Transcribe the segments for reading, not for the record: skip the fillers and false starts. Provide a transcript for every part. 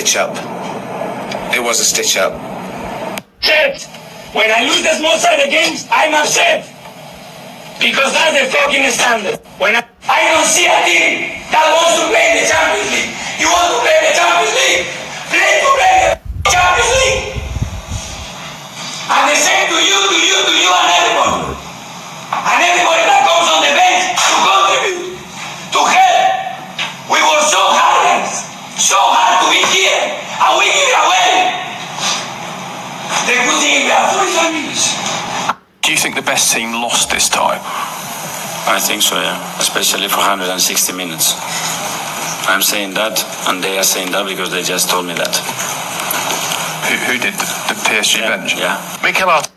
stitch-up. It was a stitch-up. Shit! When I lose the small side games, I'm upset. Because that's the fucking standard. When I don't see a team that wants to play in the Champions League. You want to play in the Champions League? Play to play in the Champions League. And the same to you and everybody. And everybody that comes on the bench to contribute, to help. We work so hard to be here, and we give it away. The good thing we have 45 minutes. Do you think the best team lost this time? I think so, yeah. Especially for 160 minutes. I'm saying that, and they are saying that because they just told me that. Who did the PSG bench? Yeah. Mikel Arteta.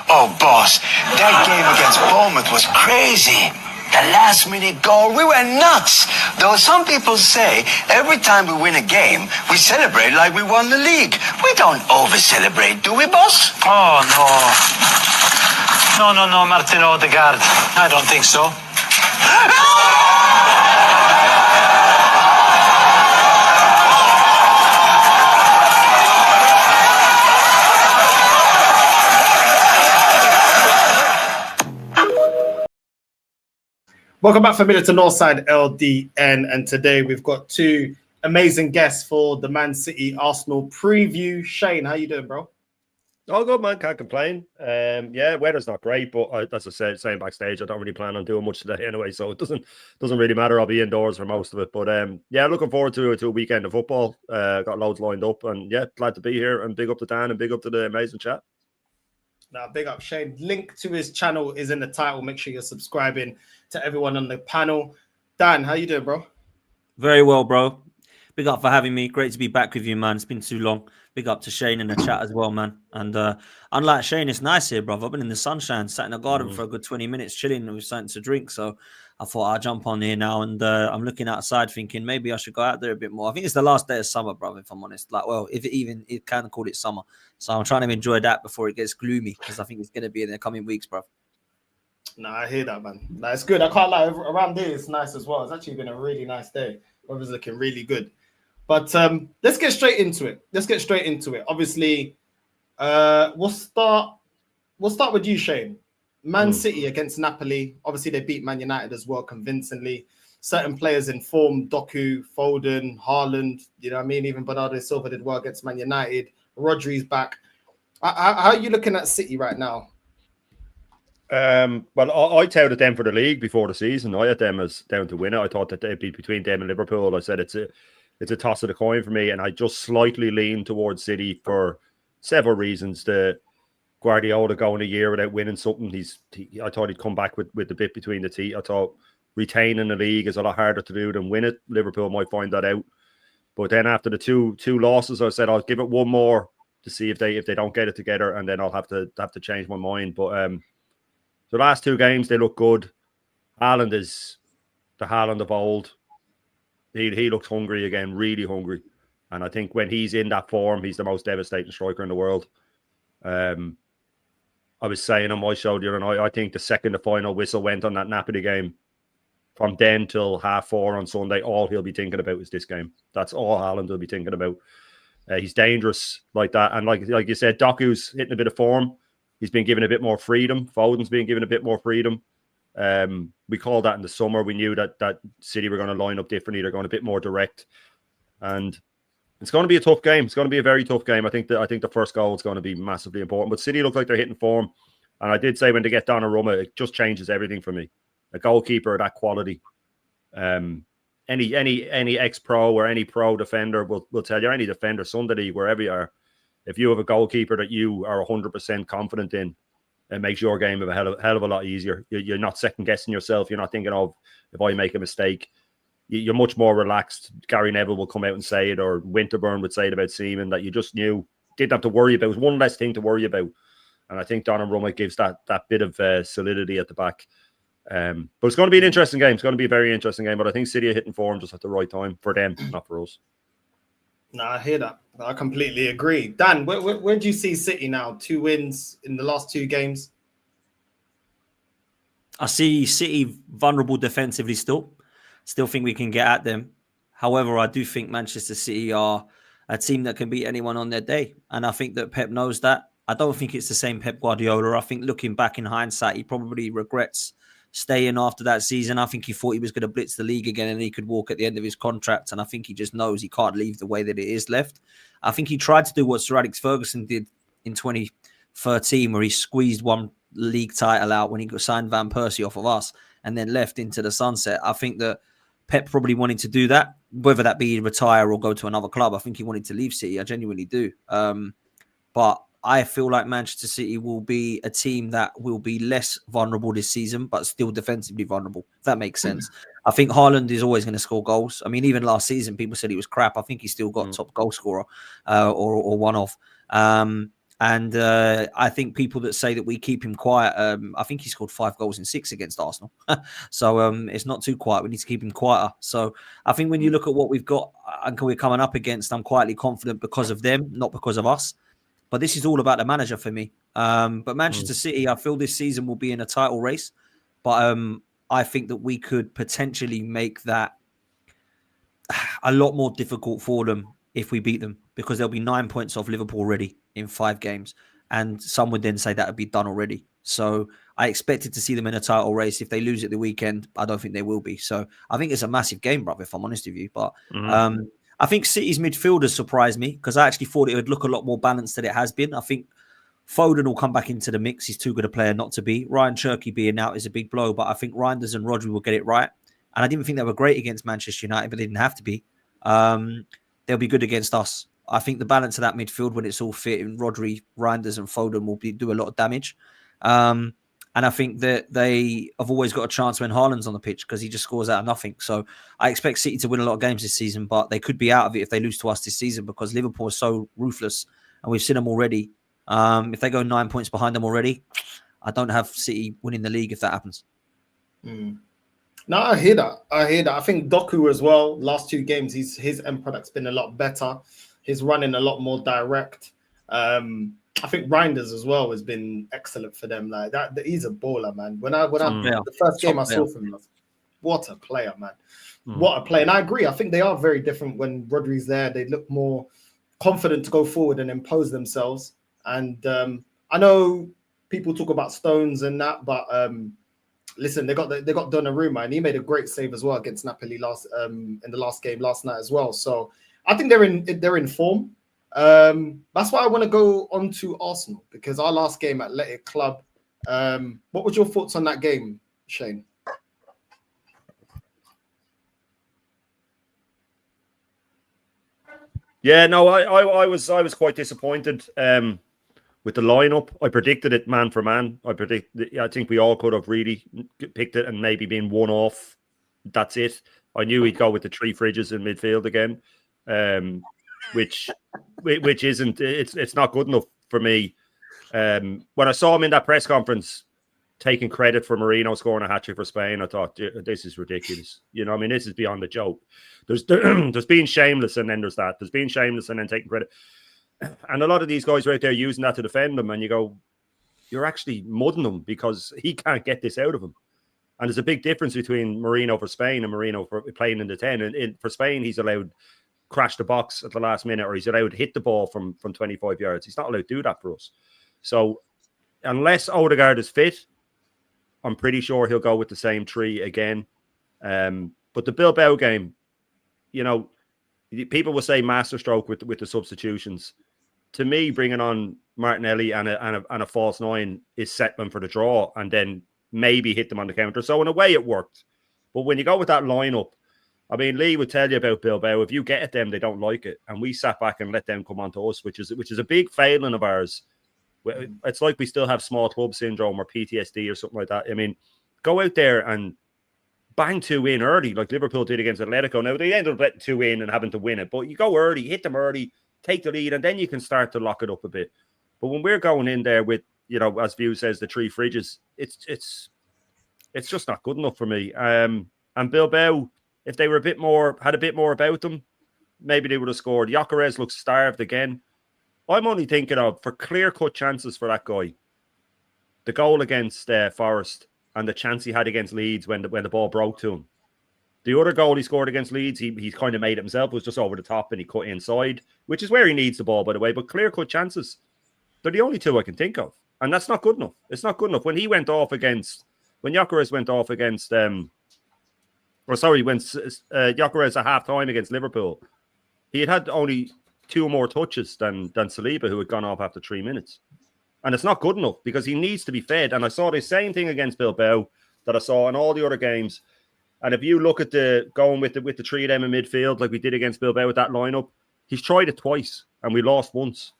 Oh, boss, that game against Bournemouth was crazy. The last-minute goal, we were nuts. Though some people say every time we win a game, we celebrate like we won the league. We don't over-celebrate, do we, boss? Oh, no. No, Martin Odegaard. I don't think so. Welcome back, familiar to Northside LDN, and today we've got two amazing guests for the Man City Arsenal preview. Shane, how you doing, bro? Oh, good, man. Can't complain. Yeah, weather's not great, but as I said, saying backstage, I don't really plan on doing much today anyway, so it doesn't really matter. I'll be indoors for most of it. But yeah, looking forward to a weekend of football. Got loads lined up, and yeah, glad to be here. And big up to Dan and big up to the amazing chat. Now, big up Shane. Link to his channel is in the title. Make sure you're subscribing to everyone on the panel. Dan, how you doing, bro? Very well, bro. Big up for having me. Great to be back with you, man. It's been too long. Big up to Shane in the chat as well, man. And unlike Shane, it's nice here, bro. I've been in the sunshine, sat in the garden for a good 20 minutes, chilling with something to drink. So I thought I'd jump on here now. And I'm looking outside thinking maybe I should go out there a bit more. I think it's the last day of summer, bro, if I'm honest. Like, well, if it can call it summer. So I'm trying to enjoy that before it gets gloomy, because I think it's going to be in the coming weeks, bro. No, I hear that, man. No, it's good. I can't lie. Around here, it's nice as well. It's actually been a really nice day. Weather's looking really good. But let's get straight into it. Obviously, we'll start with you, Shane. Man City against Napoli. Obviously, they beat Man United as well convincingly. Certain players in form: Doku, Foden, Haaland. You know what I mean? Even Bernardo Silva did well against Man United. Rodri's back. How are you looking at City right now? Well, I touted them for the league before the season. I had them as down to win it. I thought that they'd be between them and Liverpool. I said it's a toss of the coin for me, and I just slightly lean towards City for several reasons. The Guardiola going a year without winning something, I thought he'd come back with the bit between the teeth. I thought retaining the league is a lot harder to do than win it. Liverpool might find that out. But then after the two losses, I said I'll give it one more to see if they don't get it together, and then I'll have to change my mind. But the last two games they look good. Haaland is the Haaland of old. He looks hungry again, really hungry. And I think when he's in that form, he's the most devastating striker in the world. I was saying on my show the other night, I think the second the final whistle went on that Napoli game, from then till 4:30 on Sunday, all he'll be thinking about is this game. That's all Haaland will be thinking about. He's dangerous like that. And like you said, Doku's hitting a bit of form. He's been given a bit more freedom. Foden's been given a bit more freedom. We called that in the summer. We knew that City were going to line up differently. They're going a bit more direct. And it's going to be a tough game. It's going to be a very tough game. I think the first goal is going to be massively important. But City look like they're hitting form. And I did say when they get Donnarumma, it just changes everything for me. A goalkeeper of that quality. Any ex-pro or any pro defender will tell you, any defender, Sunday, wherever you are, if you have a goalkeeper that you are 100% confident in, it makes your game a hell of a lot easier. You're not second-guessing yourself. You're not thinking of, if I make a mistake. You're much more relaxed. Gary Neville will come out and say it, or Winterburn would say it about Seaman, that you just knew, didn't have to worry about. It was one less thing to worry about. And I think Donnarumma gives that bit of solidity at the back. But it's going to be an interesting game. It's going to be a very interesting game. But I think City are hitting form just at the right time for them, not for us. No, I hear that. I completely agree. Dan, where do you see City now? 2 wins in the last 2 games. I see City vulnerable defensively still. Still think we can get at them. However, I do think Manchester City are a team that can beat anyone on their day. And I think that Pep knows that. I don't think it's the same Pep Guardiola. I think looking back in hindsight, he probably regrets staying after that season. I think he thought he was going to blitz the league again and he could walk at the end of his contract. And I think he just knows he can't leave the way that it is left. I think he tried to do what Sir Alex Ferguson did in 2013, where he squeezed one league title out when he signed Van Persie off of us and then left into the sunset. I think that Pep probably wanted to do that, whether that be retire or go to another club. I think he wanted to leave City. I genuinely do. But I feel like Manchester City will be a team that will be less vulnerable this season, but still defensively vulnerable, if that makes sense. I think Haaland is always going to score goals. I mean, even last season, people said he was crap. I think he still got top goal scorer or one of. And I think people that say that we keep him quiet, I think he scored 5 goals in 6 against Arsenal. So it's not too quiet. We need to keep him quieter. So I think when you look at what we've got and we're coming up against, I'm quietly confident because of them, not because of us. But this is all about the manager for me. But Manchester City, I feel this season will be in a title race. But I think that we could potentially make that a lot more difficult for them if we beat them, because there'll be 9 points off Liverpool already in 5 games. And some would then say that would be done already. So I expected to see them in a title race. If they lose at the weekend, I don't think they will be. So I think it's a massive game, bruv, if I'm honest with you. But I think City's midfielders surprised me because I actually thought it would look a lot more balanced than it has been. I think Foden will come back into the mix. He's too good a player not to be. Ryan Cherky being out is a big blow, but I think Reinders and Rodri will get it right. And I didn't think they were great against Manchester United, but they didn't have to be. They'll be good against us. I think the balance of that midfield, when it's all fit, and Rodri, Reinders and Foden will do a lot of damage. And I think that they have always got a chance when Haaland's on the pitch because he just scores out of nothing. So I expect City to win a lot of games this season, but they could be out of it if they lose to us this season because Liverpool is so ruthless and we've seen them already. If they go 9 points behind them already, I don't have City winning the league if that happens. No, I hear that. I think Doku as well, last 2 games, his end product's been a lot better. He's running a lot more direct. I think Reinders as well has been excellent for them. Like that, he's a baller, man. The first game I saw from him, what a player, man. What a player. And I agree. I think they are very different when Rodri's there. They look more confident to go forward and impose themselves. And I know people talk about Stones and that, but listen, they got Donnarumma, and he made a great save as well against Napoli in the last game last night as well. So I think they're in form. That's why I want to go on to Arsenal, because our last game at Athletic Club. What was your thoughts on that game, Shane? Yeah, no, I was quite disappointed with the lineup. I predicted it man for man. I think we all could have really picked it and maybe been one off. That's it. I knew he'd go with the 3 fridges in midfield again, which isn't. It's not good enough for me. When I saw him in that press conference taking credit for Marino scoring a hat-trick for Spain, I thought, this is ridiculous. You know, I mean, this is beyond the joke. There's being shameless, and then there's that. There's being shameless and then taking credit. And a lot of these guys are out there using that to defend them, and you go, you're actually mudding them because he can't get this out of him. And there's a big difference between Marino for Spain and Marino for playing in the 10. And for Spain, he's allowed crash the box at the last minute, or he's allowed to hit the ball from 25 yards. He's not allowed to do that for us. So unless Odegaard is fit, I'm pretty sure he'll go with the same 3 again. But the Bilbao game, you know, people will say masterstroke with the substitutions. To me, bringing on Martinelli and a false 9 is set them for the draw, and then maybe hit them on the counter. So in a way, it worked. But when you go with that lineup, I mean, Lee would tell you about Bilbao. If you get at them, they don't like it, and we sat back and let them come on to us, which is a big failing of ours. It's like we still have small club syndrome or PTSD or something like that. I mean, go out there and bang 2 in early, like Liverpool did against Atletico. Now, they ended up letting 2 in and having to win it, but you go early, hit them early, take the lead, and then you can start to lock it up a bit. But when we're going in there with, you know, as View says, the 3 fridges, it's just not good enough for me. And Bilbao, if they were had a bit more about them, maybe they would have scored. Gyökeres looks starved again. I'm only thinking of, for clear-cut chances for that guy, the goal against Forest and the chance he had against Leeds when the ball broke to him. The other goal he scored against Leeds, he kind of made it himself, was just over the top and he cut inside, which is where he needs the ball, by the way. But clear-cut chances, they're the only two I can think of. And that's not good enough. It's not good enough. When Gyökeres went off against, when Gyökeres at half-time against Liverpool, he had only 2 more touches than Saliba, who had gone off after 3 minutes. And it's not good enough because he needs to be fed. And I saw the same thing against Bilbao that I saw in all the other games. And if you look at going with the 3 of them in midfield, like we did against Bilbao with that lineup, he's tried it twice and we lost once.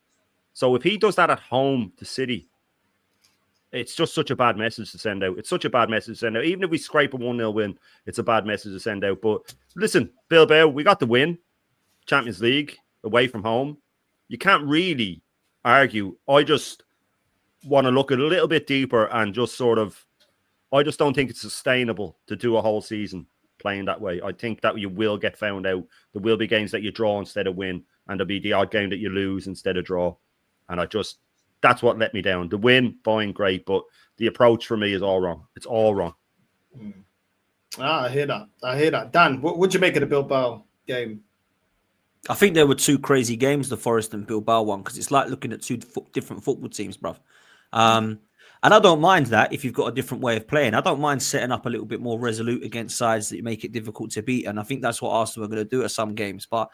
So if he does that at home to City, it's just such a bad message to send out. It's such a bad message to send out. Even if we scrape a 1-0 win, it's a bad message to send out. But listen, Bilbao, we got the win. Champions League, away from home. You can't really argue. I just want to look a little bit deeper and just sort of, I just don't think it's sustainable to do a whole season playing that way. I think that you will get found out. There will be games that you draw instead of win, and there'll be the odd game that you lose instead of draw. And that's what let me down. The win, fine, great, but the approach for me is all wrong. It's all wrong. I hear that. Dan, what'd you make of the Bilbao game? I think there were 2 crazy games, the Forest and Bilbao one, because it's like looking at 2 different football teams, bruv. And I don't mind that if you've got a different way of playing. I don't mind setting up a little bit more resolute against sides that make it difficult to beat. And I think that's what Arsenal are going to do at some games. But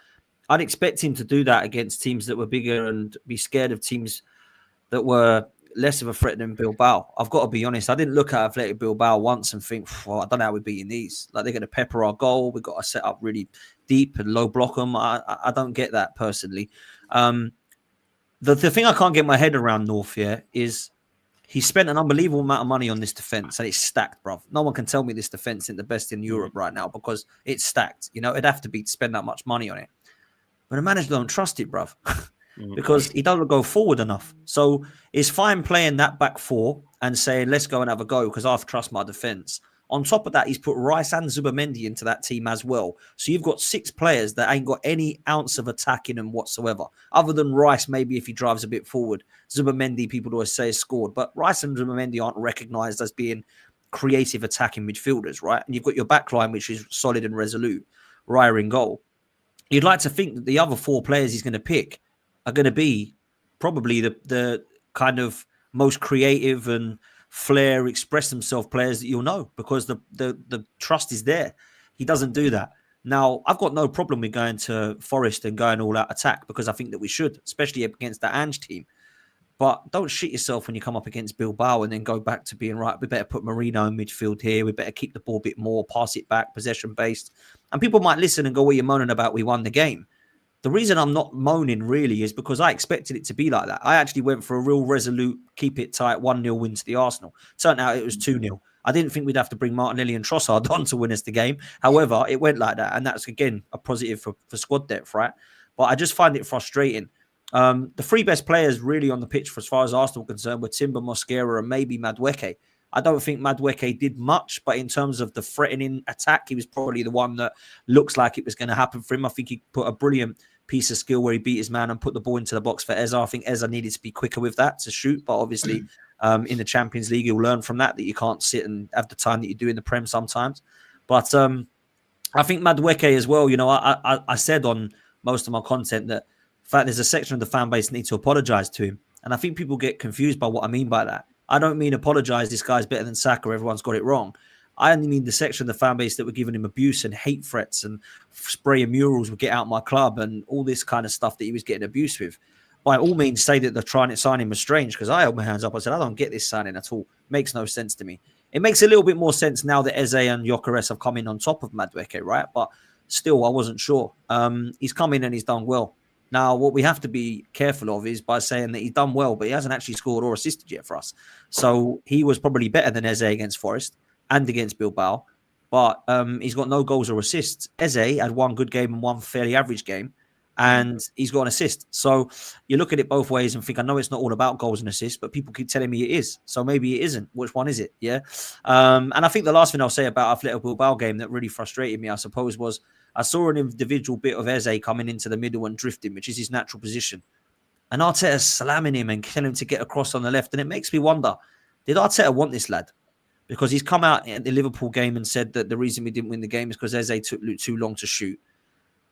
I'd expect him to do that against teams that were bigger and be scared of teams that were less of a threat than Bilbao. I've got to be honest. I didn't look at Athletic Bilbao once and think, well, I don't know how we're beating these. Like, they're going to pepper our goal. We've got to set up really deep and low block them. I don't get that personally. The thing I can't get my head around, North, here, is he spent an unbelievable amount of money on this defense, and it's stacked, bruv. No one can tell me this defense isn't the best in Europe right now because it's stacked. You know, it'd have to be to spend that much money on it. But the manager don't trust it, bruv, because he doesn't go forward enough. So it's fine playing that back 4 and saying, let's go and have a go because I trust my defense. On top of that, he's put Rice and Zubamendi into that team as well. So you've got 6 players that ain't got any ounce of attack in them whatsoever. Other than Rice, maybe if he drives a bit forward. Zubamendi, people always say, scored. But Rice and Zubamendi aren't recognised as being creative attacking midfielders, right? And you've got your back line, which is solid and resolute. Raya in goal. You'd like to think that the other 4 players he's going to pick are going to be probably the kind of most creative and flair, express themselves players that you'll know because the trust is there. He doesn't do that. Now, I've got no problem with going to Forest and going all out attack because I think that we should, especially against the Ange team. But don't shit yourself when you come up against Bilbao and then go back to being right. We better put Marino in midfield here. We better keep the ball a bit more, pass it back, possession based. And people might listen and go, "What are you moaning about? We won the game." The reason I'm not moaning really is because I expected it to be like that. I actually went for a real resolute, keep it tight, 1-0 win to the Arsenal. Turned out it was 2-0. I didn't think we'd have to bring Martinelli and Trossard on to win us the game. However, it went like that. And that's, again, a positive for squad depth, right? But I just find it frustrating. The 3 best players really on the pitch, for as far as Arsenal are concerned, were Timber, Mosquera, and maybe Madueke. I don't think Madueke did much, but in terms of the threatening attack, he was probably the one that looks like it was going to happen for him. I think he put a brilliant piece of skill where he beat his man and put the ball into the box for Eza. I think Eza needed to be quicker with that to shoot, but obviously in the Champions League, you'll learn from that you can't sit and have the time that you do in the Prem sometimes. But I think Madueke as well, you know, I said on most of my content that in fact there's a section of the fan base that need to apologise to him. And I think people get confused by what I mean by that. I don't mean apologise, this guy's better than Saka, everyone's got it wrong. I only mean the section of the fan base that were giving him abuse and hate threats and spraying murals would get out my club and all this kind of stuff that he was getting abused with. By all means, say that they're trying to sign him was strange because I held my hands up. I said, I don't get this signing at all. Makes no sense to me. It makes a little bit more sense now that Eze and Gyökeres have come in on top of Madueke, right? But still, I wasn't sure. He's come in and he's done well. Now, what we have to be careful of is by saying that he's done well, but he hasn't actually scored or assisted yet for us. So he was probably better than Eze against Forest and against Bilbao, but he's got no goals or assists. Eze had 1 good game and 1 fairly average game, and he's got an assist. So you look at it both ways and think, I know it's not all about goals and assists, but people keep telling me it is. So maybe it isn't. Which one is it? Yeah. And I think the last thing I'll say about Athletic Bilbao game that really frustrated me, I suppose, was I saw an individual bit of Eze coming into the middle and drifting, which is his natural position. And Arteta slamming him and telling him to get across on the left. And it makes me wonder, did Arteta want this lad? because he's come out at the Liverpool game and said that the reason we didn't win the game is because Eze took too long to shoot.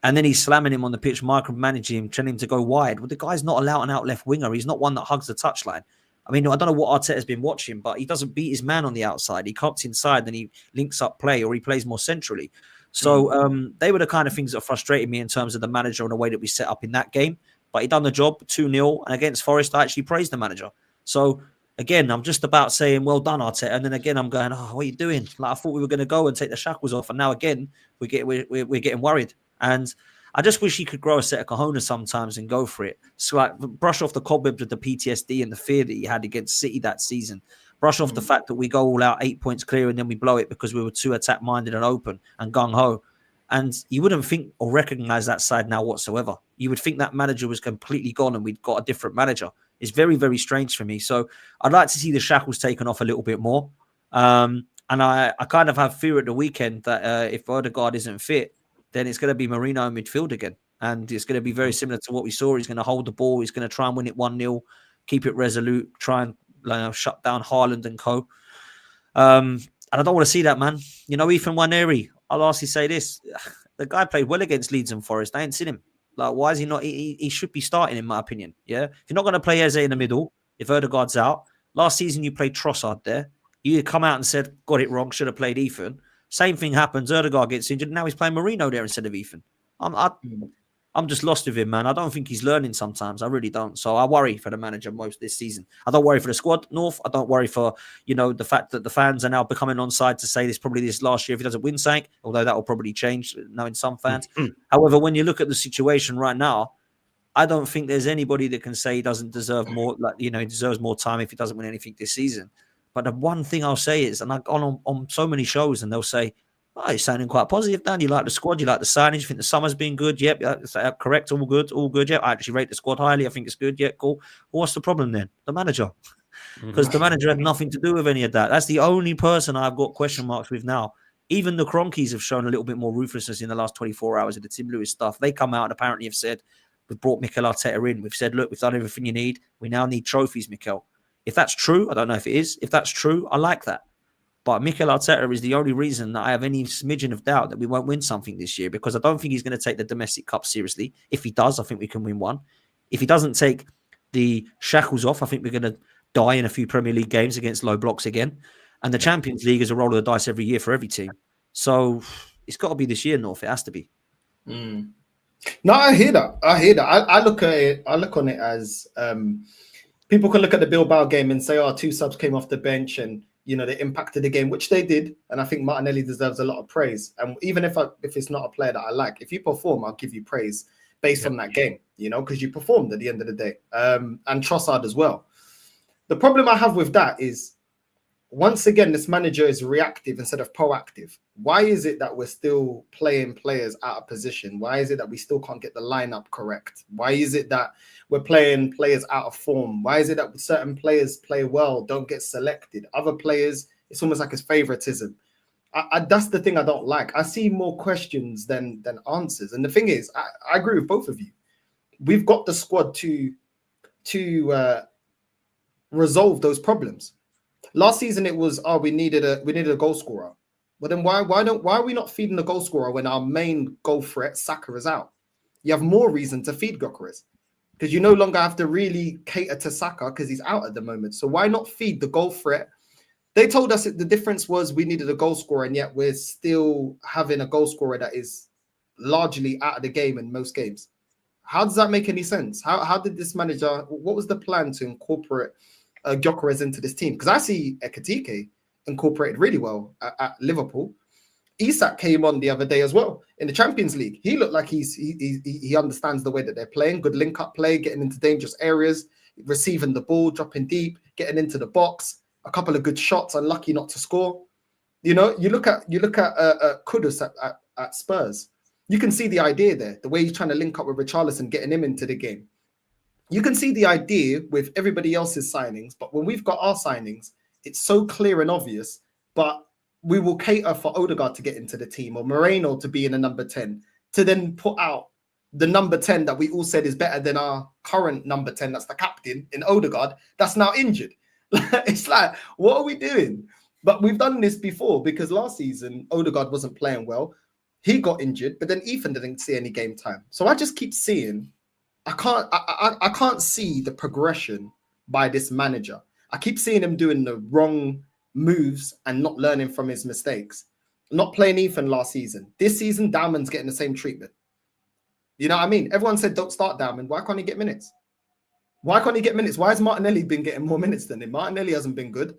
And then he's slamming him on the pitch, micromanaging him, telling him to go wide. Well, the guy's not an out-and-out left winger. He's not one that hugs the touchline. I mean, I don't know what Arteta's been watching, but he doesn't beat his man on the outside. He cuts inside, then he links up play, or he plays more centrally. So they were the kind of things that frustrated me in terms of the manager and the way that we set up in that game. But he done the job, 2-0. And against Forest, I actually praised the manager. So, again, I'm just about saying, well done, Arteta. And then again, I'm going, oh, what are you doing? Like, I thought we were going to go and take the shackles off. And now, again, we're getting worried. And I just wish he could grow a set of cojones sometimes and go for it. So, like, brush off the cobwebs of the PTSD and the fear that he had against City that season. Brush off the fact that we go all out 8 points clear and then we blow it because we were too attack-minded and open and gung-ho. And you wouldn't think or recognize that side now whatsoever. You would think that manager was completely gone and we'd got a different manager. It's very, very strange for me. So I'd like to see the shackles taken off a little bit more. And I kind of have fear at the weekend that if Odegaard isn't fit, then it's going to be Marino in midfield again. And it's going to be very similar to what we saw. He's going to hold the ball. He's going to try and win it 1-0, keep it resolute, try and shut down Haaland and co. And I don't want to see that, man. You know, Ethan Nwaneri, I'll honestly say this. The guy played well against Leeds and Forest. I ain't seen him. Like, why is he not? He should be starting, in my opinion. Yeah. If you're not going to play Eze in the middle, if Odegaard's out, last season you played Trossard there. You come out and said, got it wrong, should have played Ethan. Same thing happens. Odegaard gets injured. Now he's playing Marino there instead of Ethan. I'm just lost with him, man. I don't think he's learning sometimes. I really don't. So I worry for the manager most this season. I don't worry for the squad, North. I don't worry for, the fact that the fans are now becoming on side to say this probably this last year if he doesn't win something, although that will probably change, knowing some fans. However, when you look at the situation right now, I don't think there's anybody that can say he doesn't deserve more, he deserves more time if he doesn't win anything this season. But the one thing I'll say is, and I've gone on so many shows and they'll say, oh, you're sounding quite positive, Dan. You like the squad, you like the signage, you think the summer's been good. Yep, correct, all good. Yep, I actually rate the squad highly. I think it's good. Yep, cool. Well, what's the problem then? The manager. Because the manager had nothing to do with any of that. That's the only person I've got question marks with now. Even the Cronkies have shown a little bit more ruthlessness in the last 24 hours of the Tim Lewis stuff. They come out and apparently have said, we've brought Mikel Arteta in. We've said, look, we've done everything you need. We now need trophies, Mikel. If that's true, I don't know if it is. If that's true, I like that. But Mikel Arteta is the only reason that I have any smidgen of doubt that we won't win something this year, because I don't think he's going to take the domestic cup seriously. If he does, I think we can win one. If he doesn't take the shackles off, I think we're going to die in a few Premier League games against low blocks again. And the Champions League is a roll of the dice every year for every team. So it's got to be this year, North. It has to be. No, I hear that. I look at it. I look on it as people can look at the Bilbao game and say, "Oh, 2 subs came off the bench and they impacted the game," which they did. And I think Martinelli deserves a lot of praise. And even if it's not a player that I like, if you perform, I'll give you praise based on that game. Because you performed at the end of the day. And Trossard as well. The problem I have with that is, once again, this manager is reactive instead of proactive. Why is it that we're still playing players out of position? Why is it that we still can't get the lineup correct? Why is it that we're playing players out of form? Why is it that certain players play well, don't get selected? Other players, it's almost like it's favoritism. That's the thing I don't like. I see more questions than answers. And the thing is, I agree with both of you. We've got the squad to resolve those problems. Last season it was, we needed a goal scorer. But then why are we not feeding the goal scorer when our main goal threat, Saka, is out? You have more reason to feed Gyökeres, because you no longer have to really cater to Saka because he's out at the moment. So why not feed the goal threat? They told us that the difference was we needed a goal scorer, and yet we're still having a goal scorer that is largely out of the game in most games. How does that make any sense? How did this manager, what was the plan to incorporate Gyökeres into this team? Because I see Ekitike incorporated really well at Liverpool. Isak came on the other day as well in the Champions League. He looked like he understands the way that they're playing. Good link-up play, getting into dangerous areas, receiving the ball, dropping deep, getting into the box. A couple of good shots, unlucky not to score. You look at Kudus at Spurs. You can see the idea there, the way he's trying to link up with Richarlison, getting him into the game. You can see the idea with everybody else's signings, but when we've got our signings, it's so clear and obvious, but we will cater for Odegaard to get into the team or Moreno to be in a number 10, to then put out the number 10 that we all said is better than our current number 10, that's the captain in Odegaard, that's now injured. It's like, what are we doing? But we've done this before because last season Odegaard wasn't playing well. He got injured, but then Ethan didn't see any game time. So I just keep seeing, I can't see the progression by this manager. I keep seeing him doing the wrong moves and not learning from his mistakes. Not playing Ethan last season. This season, Diamond's getting the same treatment. You know what I mean? Everyone said don't start Diamond. Why can't he get minutes? Why can't he get minutes? Why has Martinelli been getting more minutes than him? Martinelli hasn't been good.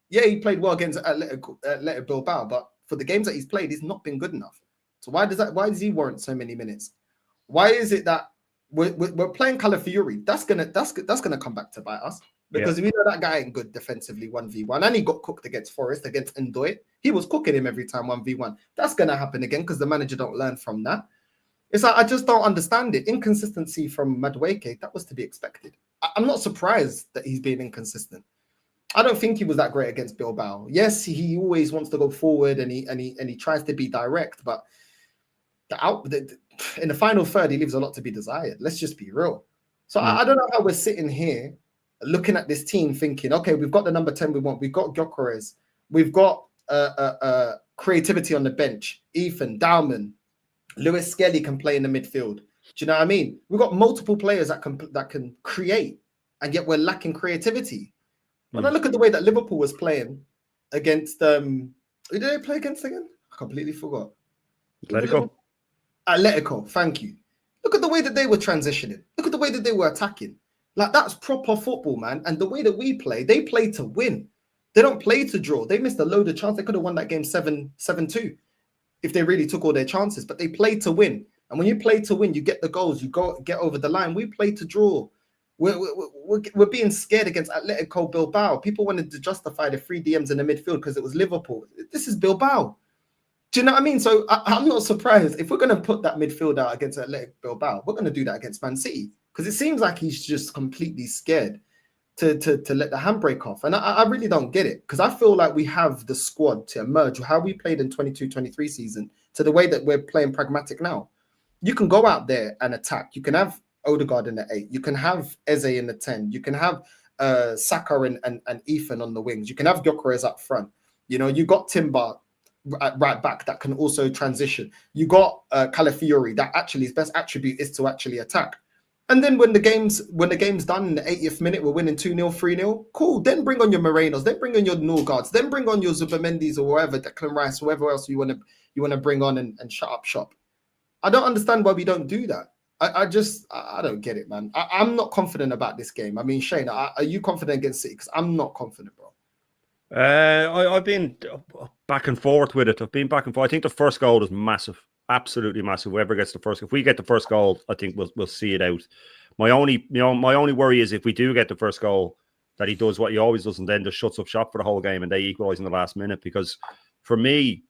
Yeah, he played well against Atletico Bilbao, but for the games that he's played, he's not been good enough. So why does he warrant so many minutes? Why is it that we're playing Calafiori? That's gonna come back to bite us because we know that guy ain't good defensively 1v1, and he got cooked against Forest, against Ndoye. He was cooking him every time 1v1. That's gonna happen again because the manager don't learn from that. It's like I just don't understand it. Inconsistency from Madueke, that was to be expected. I'm not surprised that he's being inconsistent. I don't think he was that great against Bilbao. Yes, he always wants to go forward and he tries to be direct, but in the final third, he leaves a lot to be desired. Let's just be real. So I don't know how we're sitting here looking at this team thinking, okay, we've got the number 10 we want. We've got Gyökeres. We've got creativity on the bench. Ethan, Dauman, Lewis Skelly can play in the midfield. Do you know what I mean? We've got multiple players that can create, and yet we're lacking creativity. When I look at the way that Liverpool was playing against, who did they play against again? I completely forgot. Atletico, thank you. Look at the way that they were transitioning. Look at the way that they were attacking. Like, that's proper football, man. And the way that we play, they play to win. They don't play to draw. They missed a load of chances. They could have won that game 7-2 if they really took all their chances. But they play to win. And when you play to win, you get the goals. You get over the line. We play to draw. We're being scared against Atletico Bilbao. People wanted to justify the 3 DMs in the midfield because it was Liverpool. This is Bilbao. Do you know what I mean? So I'm not surprised. If we're going to put that midfield out against Atletico Bilbao, we're going to do that against Man City. Because it seems like he's just completely scared to let the handbrake off. And I really don't get it. Because I feel like we have the squad to emerge. How we played in 22-23 season to the way that we're playing pragmatic now. You can go out there and attack. You can have Odegaard in the 8. You can have Eze in the 10. You can have Saka and Ethan on the wings. You can have Gyökeres up front. You know, you got Timber at right back that can also transition. You got Calafiori that actually his best attribute is to actually attack. And then when the game's done in the 80th minute, we're winning 2-0, 3-0. Cool. Then bring on your Morenos. Then bring on your Norgards. Then bring on your Zubamendi's or whatever, Declan Rice, whoever else you want to bring on and shut up shop. I don't understand why we don't do that. I don't get it, man. I'm not confident about this game. I mean, Shane, are you confident against City? Because I'm not confident, bro. I've been back and forth with it. I've been back and forth. I think the first goal is massive, absolutely massive. Whoever gets the first, if we get the first goal, I think we'll see it out. My only worry is if we do get the first goal, that he does what he always does and then just shuts up shop for the whole game and they equalise in the last minute. Because for me,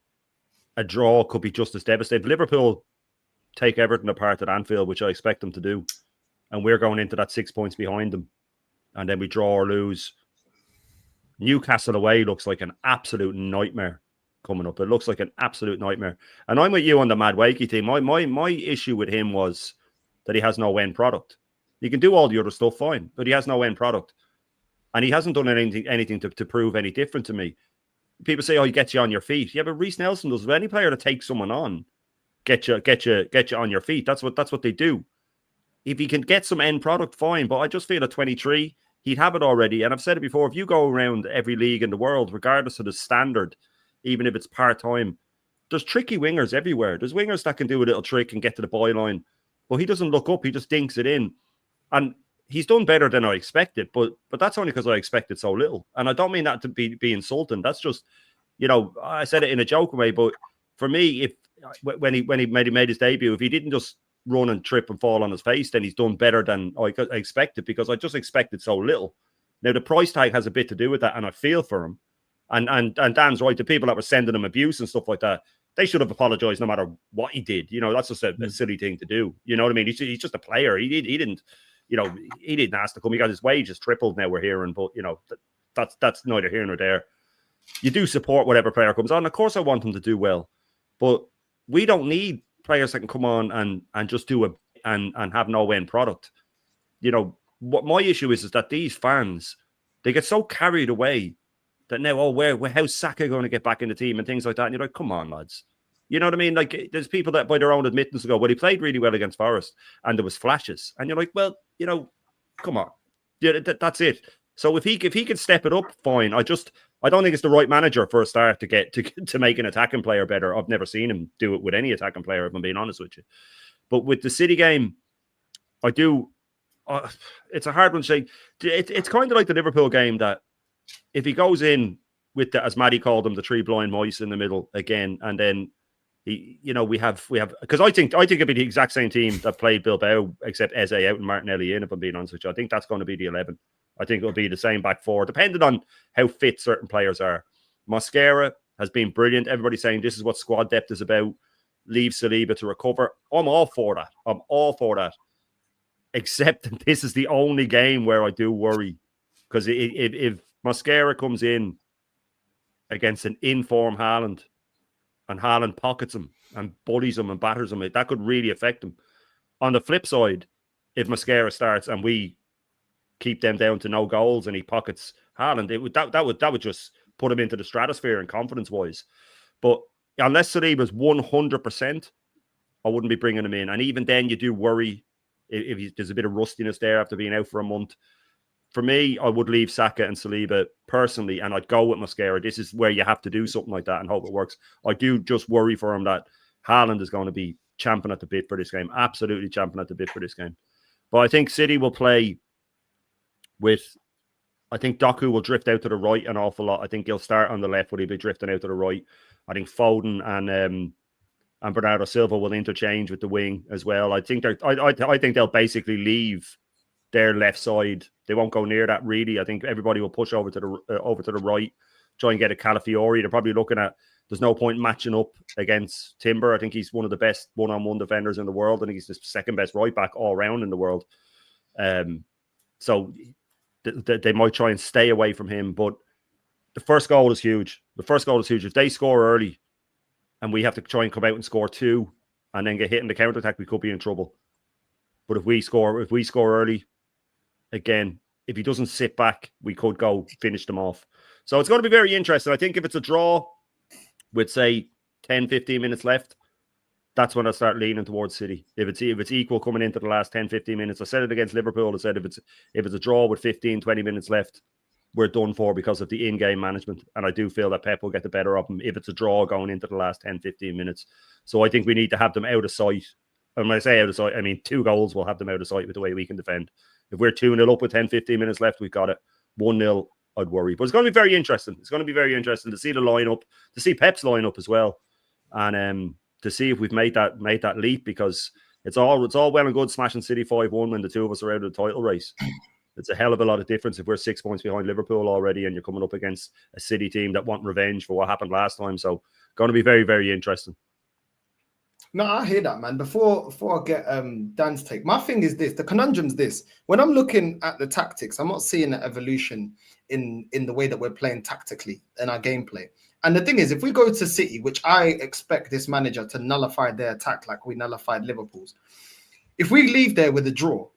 a draw could be just as devastating. If Liverpool take Everton apart at Anfield, which I expect them to do, and we're going into that 6 points behind them, and then we draw or lose. Newcastle away looks like an absolute nightmare coming up. It looks like an absolute nightmare. And I'm with you on the Madueke thing. My issue with him was that he has no end product. He can do all the other stuff fine, but he has no end product. And he hasn't done anything to prove any different to me. People say, oh, he gets you on your feet. Yeah, but Reece Nelson does. Any player that takes someone on, get you on your feet. That's what they do. If he can get some end product, fine. But I just feel at 23, he'd have it already. And I've said it before, if you go around every league in the world, regardless of the standard, even if it's part-time, there's tricky wingers everywhere. There's wingers that can do a little trick and get to the byline. But he doesn't look up. He just dinks it in. And he's done better than I expected. But that's only because I expected so little. And I don't mean that to be insulting. That's just, I said it in a joking way. But for me, when he made his debut, if he didn't just run and trip and fall on his face, then he's done better than I expected, because I just expected so little. Now, the price tag has a bit to do with that, and I feel for him. And Dan's right, the people that were sending him abuse and stuff like that, they should have apologized no matter what he did. That's just a silly thing to do. You know what I mean? He's just a player. He didn't ask to come. He got his wages tripled now, we're hearing, but that's neither here nor there. You do support whatever player comes on. Of course I want him to do well, but we don't need players that can come on and just do it and have no end product. What my issue is that these fans, they get so carried away that now, how's Saka going to get back in the team and things like that? And you're like, come on, lads. You know what I mean? Like, there's people that by their own admittance go, well, he played really well against Forest and there was flashes. And you're like, well, you know, come on. Yeah, that's it. So if he could step it up, fine. I don't think it's the right manager for a start to get to make an attacking player better. I've never seen him do it with any attacking player, if I'm being honest with you. But with the City game, I do. It's a hard one to say. It's kind of like the Liverpool game that if he goes in with the, as Maddie called them, the three blind mice in the middle again, and then we have because I think it'd be the exact same team that played Bilbao except Eze out and Martinelli in. If I'm being honest with you, I think that's going to be the 11. I think it'll be the same back four, depending on how fit certain players are. Mosquera has been brilliant. Everybody's saying this is what squad depth is about. Leave Saliba to recover. I'm all for that. Except that this is the only game where I do worry. Because if Mosquera comes in against an in-form Haaland, and Haaland pockets him and bullies him and batters him, that could really affect him. On the flip side, if Mosquera starts and we keep them down to no goals and he pockets Haaland, that would just put him into the stratosphere and confidence-wise. But unless Saliba's 100%, I wouldn't be bringing him in. And even then, you do worry if there's a bit of rustiness there after being out for a month. For me, I would leave Saka and Saliba personally, and I'd go with Mosquera. This is where you have to do something like that and hope it works. I do just worry for him that Haaland is going to be champing at the bit for this game. Absolutely champing at the bit for this game. But I think City will play with, I think Doku will drift out to the right an awful lot. I think he'll start on the left, but he'll be drifting out to the right. I think Foden and Bernardo Silva will interchange with the wing as well. I think they'll basically leave their left side. They won't go near that really. I think everybody will push over to the right, try and get a Calafiori. They're probably looking at, there's no point matching up against Timber. I think he's one of the best one-on-one defenders in the world. I think he's the second best right back all around in the world. So they might try and stay away from him. But the first goal is huge. If they score early and we have to try and come out and score two and then get hit in the counter-attack, we could be in trouble. But if we score early, again, if he doesn't sit back, we could go finish them off. So it's going to be very interesting. I think if it's a draw with, say, 10, 15 minutes left, that's when I start leaning towards City. If it's equal coming into the last 10, 15 minutes, I said it against Liverpool. I said if it's a draw with 15, 20 minutes left, we're done for because of the in-game management. And I do feel that Pep will get the better of them if it's a draw going into the last 10, 15 minutes. So I think we need to have them out of sight. And when I say out of sight, I mean 2 goals will have them out of sight with the way we can defend. If we're 2-0 up with 10, 15 minutes left, we've got it. 1-0, I'd worry. But it's going to be very interesting. It's going to be very interesting to see the lineup, to see Pep's lineup as well. And to see if we've made that leap, because it's all well and good smashing City 5-1 when the two of us are out of the title race. It's a hell of a lot of difference if we're 6 points behind Liverpool already and you're coming up against a City team that want revenge for what happened last time. So going to be very, very interesting. No, I hear that, man. Before I get Dan's take, my thing is this: the conundrum's this. When I'm looking at the tactics, I'm not seeing an evolution in the way that we're playing tactically in our gameplay. And the thing is, if we go to City, which I expect this manager to nullify their attack like we nullified Liverpool's, if we leave there with a draw,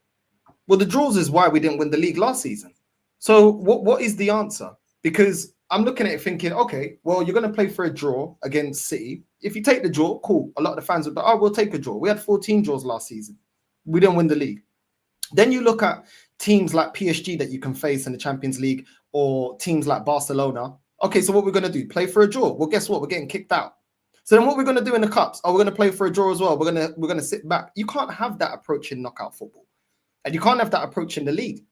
well, the draws is why we didn't win the league last season. So what is the answer? Because I'm looking at it thinking, okay, well, you're going to play for a draw against City. If you take the draw, cool. A lot of the fans would be, oh, we'll take a draw. We had 14 draws last season. We didn't win the league. Then you look at teams like PSG that you can face in the Champions League or teams like Barcelona. Okay, so what we're going to do? Play for a draw. Well, guess what? We're getting kicked out. So then what we're going to do in the Cups? Oh, we're going to play for a draw as well. We're going to sit back. You can't have that approach in knockout football. And you can't have that approach in the league.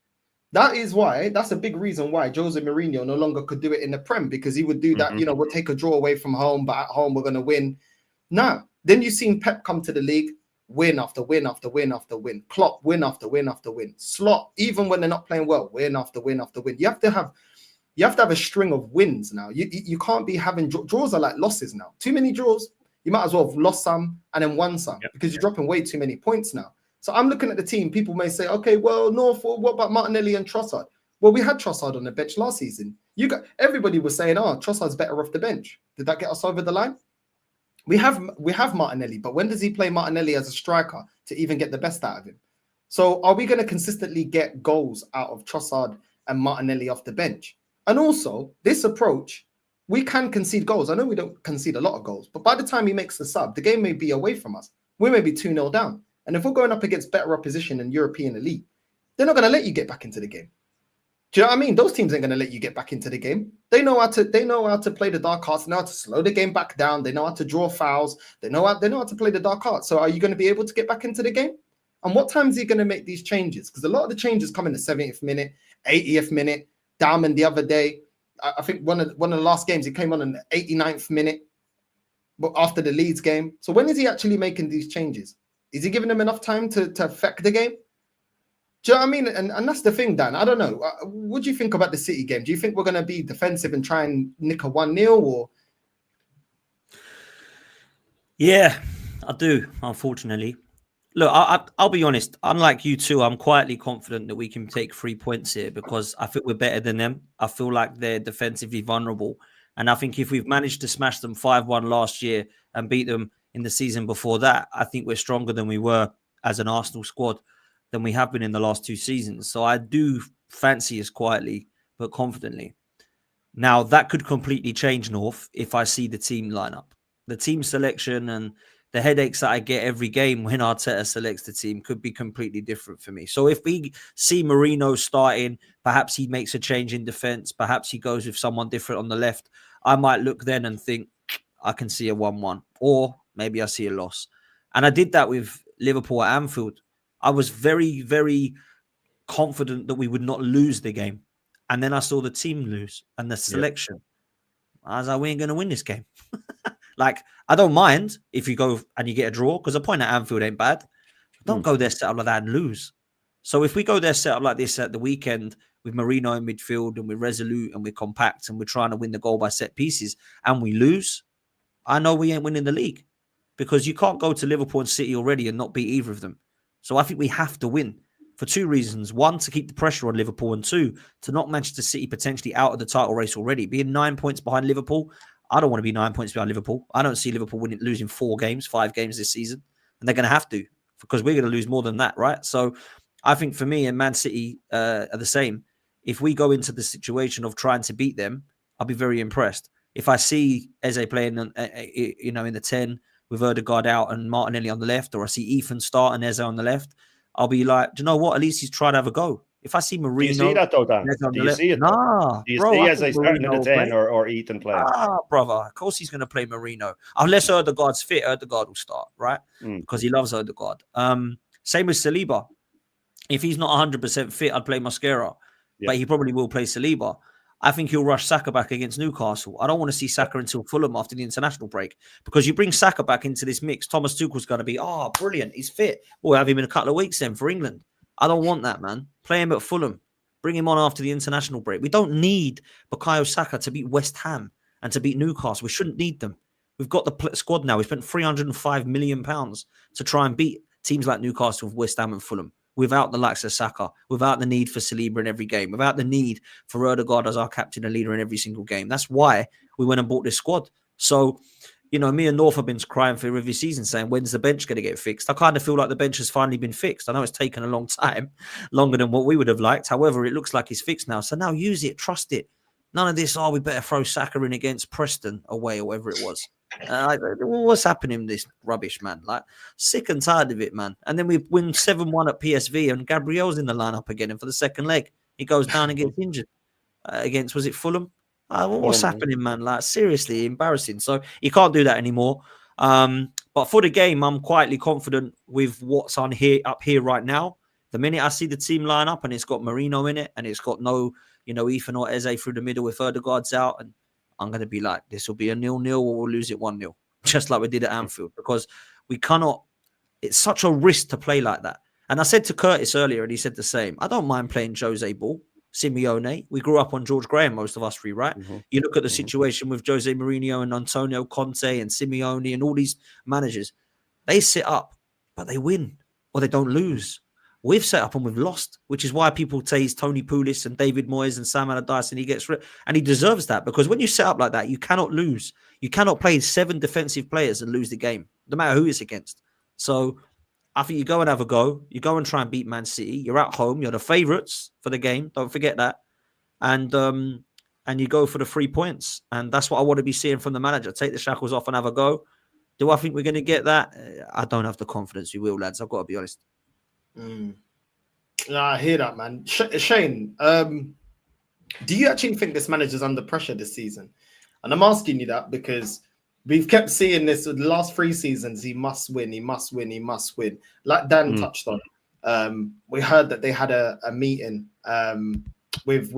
That's a big reason why Jose Mourinho no longer could do it in the Prem, because he would do that, we'll take a draw away from home, but at home we're going to win. Now, then you've seen Pep come to the league, win after win after win after win. Klopp, win after win after win. Slot, even when they're not playing well, win after win after win. You have to have a string of wins now. You can't be having draws are like losses now. Too many draws, you might as well have lost some and then won some because you're dropping way too many points now. So I'm looking at the team. People may say, okay, well, what about Martinelli and Trossard? Well, we had Trossard on the bench last season. Everybody was saying, oh, Trossard's better off the bench. Did that get us over the line? We have Martinelli, but when does he play Martinelli as a striker to even get the best out of him? So are we going to consistently get goals out of Trossard and Martinelli off the bench? And also, this approach, we can concede goals. I know we don't concede a lot of goals, but by the time he makes the sub, the game may be away from us. We may be 2-0 down. And if we're going up against better opposition in European elite, they're not going to let you get back into the game. Do you know what I mean? Those teams ain't going to let you get back into the game. They know how to play the dark arts. They know how to slow the game back down. They know how to draw fouls. They know how to play the dark arts. So are you going to be able to get back into the game? And what time is he going to make these changes? Because a lot of the changes come in the 70th minute, 80th minute. Diamond the other day, I think one of the last games, he came on in the 89th minute, but after the Leeds game. So when is he actually making these changes? Is he giving them enough time to affect the game? Do you know what I mean? And that's the thing, Dan. I don't know. What do you think about the City game? Do you think we're going to be defensive and try and nick a 1-0 or? Yeah, I do, unfortunately. Look, I'll be honest. Unlike you two, I'm quietly confident that we can take 3 points here because I think we're better than them. I feel like they're defensively vulnerable. And I think if we've managed to smash them 5-1 last year and beat them in the season before that, I think we're stronger than we were as an Arsenal squad than we have been in the last 2 seasons. So I do fancy us quietly, but confidently. Now, that could completely change, North, if I see the team lineup. The team selection and the headaches that I get every game when Arteta selects the team could be completely different for me. So if we see Mourinho starting, perhaps he makes a change in defense, perhaps he goes with someone different on the left, I might look then and think, I can see a 1-1, or maybe I see a loss. And I did that with Liverpool at Anfield. I was very, very confident that we would not lose the game. And then I saw the team lose and the selection. Yep. I was like, we ain't going to win this game. Like, I don't mind if you go and you get a draw, because a point at Anfield ain't bad. Don't go there set up like that and lose. So if we go there set up like this at the weekend with Mourinho in midfield and we're resolute and we're compact and we're trying to win the goal by set pieces and we lose, I know we ain't winning the league, because you can't go to Liverpool and City already and not beat either of them. So I think we have to win for 2 reasons. 1, to keep the pressure on Liverpool, and 2, to knock Manchester City potentially out of the title race already. Being 9 points behind Liverpool, I don't want to be 9 points behind Liverpool. I don't see Liverpool losing 5 games this season. And they're going to have to, because we're going to lose more than that, right? So I think for me and Man City are the same. If we go into the situation of trying to beat them, I'll be very impressed. If I see Eze playing, in the 10 with Odegaard out and Martinelli on the left, or I see Ethan start and Eze on the left, I'll be like, do you know what? At least he's tried to have a go. If I see Mourinho... Do you see that though, Dan? Do you see it? Nah, do you see Eze starting in the 10 or Ethan playing? Brother. Of course he's going to play Mourinho. Unless Odegaard's fit, Odegaard will start, right? Because he loves Odegaard. Same with Saliba. If he's not 100% fit, I'd play Mosquera. Yeah. But he probably will play Saliba. I think he'll rush Saka back against Newcastle. I don't want to see Saka until Fulham after the international break, because you bring Saka back into this mix, Thomas Tuchel's going to be, brilliant, he's fit. We'll have him in a couple of weeks then for England. I don't want that, man. Play him at Fulham. Bring him on after the international break. We don't need Bukayo Saka to beat West Ham and to beat Newcastle. We shouldn't need them. We've got the squad now. We spent £305 million to try and beat teams like Newcastle, West Ham and Fulham, without the likes of Saka, without the need for Saliba in every game, without the need for Odegaard as our captain and leader in every single game. That's why we went and bought this squad. So, me and North have been crying for every season saying, when's the bench going to get fixed? I kind of feel like the bench has finally been fixed. I know it's taken a long time, longer than what we would have liked. However, it looks like it's fixed now. So now use it, trust it. None of this, we better throw Saka in against Preston away or whatever it was. What's happening this rubbish, man? Like, sick and tired of it, man. And then we win 7-1 at PSV and Gabriel's in the lineup again. And for the second leg, he goes down and gets injured against, was it Fulham? What's happening, man? Like, seriously, embarrassing. So you can't do that anymore. But for the game, I'm quietly confident with what's up here right now. The minute I see the team line up and it's got Mourinho in it and it's got no, Ethan or Eze through the middle with Odegaard's out, and I'm going to be like, this will be a 0-0 or we'll lose it 1-0, just like we did at Anfield, because we cannot, it's such a risk to play like that. And I said to Curtis earlier, and he said the same, I don't mind playing Jose ball, Simeone. We grew up on George Graham, most of us three, right? Mm-hmm. You look at the situation with Jose Mourinho and Antonio Conte and Simeone and all these managers, they sit up, but they win or they don't lose. We've set up and we've lost, which is why people say he's Tony Pulis and David Moyes and Sam Allardyce, and he gets and he deserves that, because when you set up like that, you cannot lose. You cannot play 7 defensive players and lose the game, no matter who it's against. So I think you go and have a go. You go and try and beat Man City. You're at home. You're the favourites for the game. Don't forget that. And and you go for the 3 points. And that's what I want to be seeing from the manager. Take the shackles off and have a go. Do I think we're going to get that? I don't have the confidence we will, lads. I've got to be honest. No, I hear that, man. Shane, do you actually think this manager's under pressure this season? And I'm asking you that because we've kept seeing this the last 3 seasons. He must win. He must win. He must win. Like Dan touched on, we heard that they had a meeting with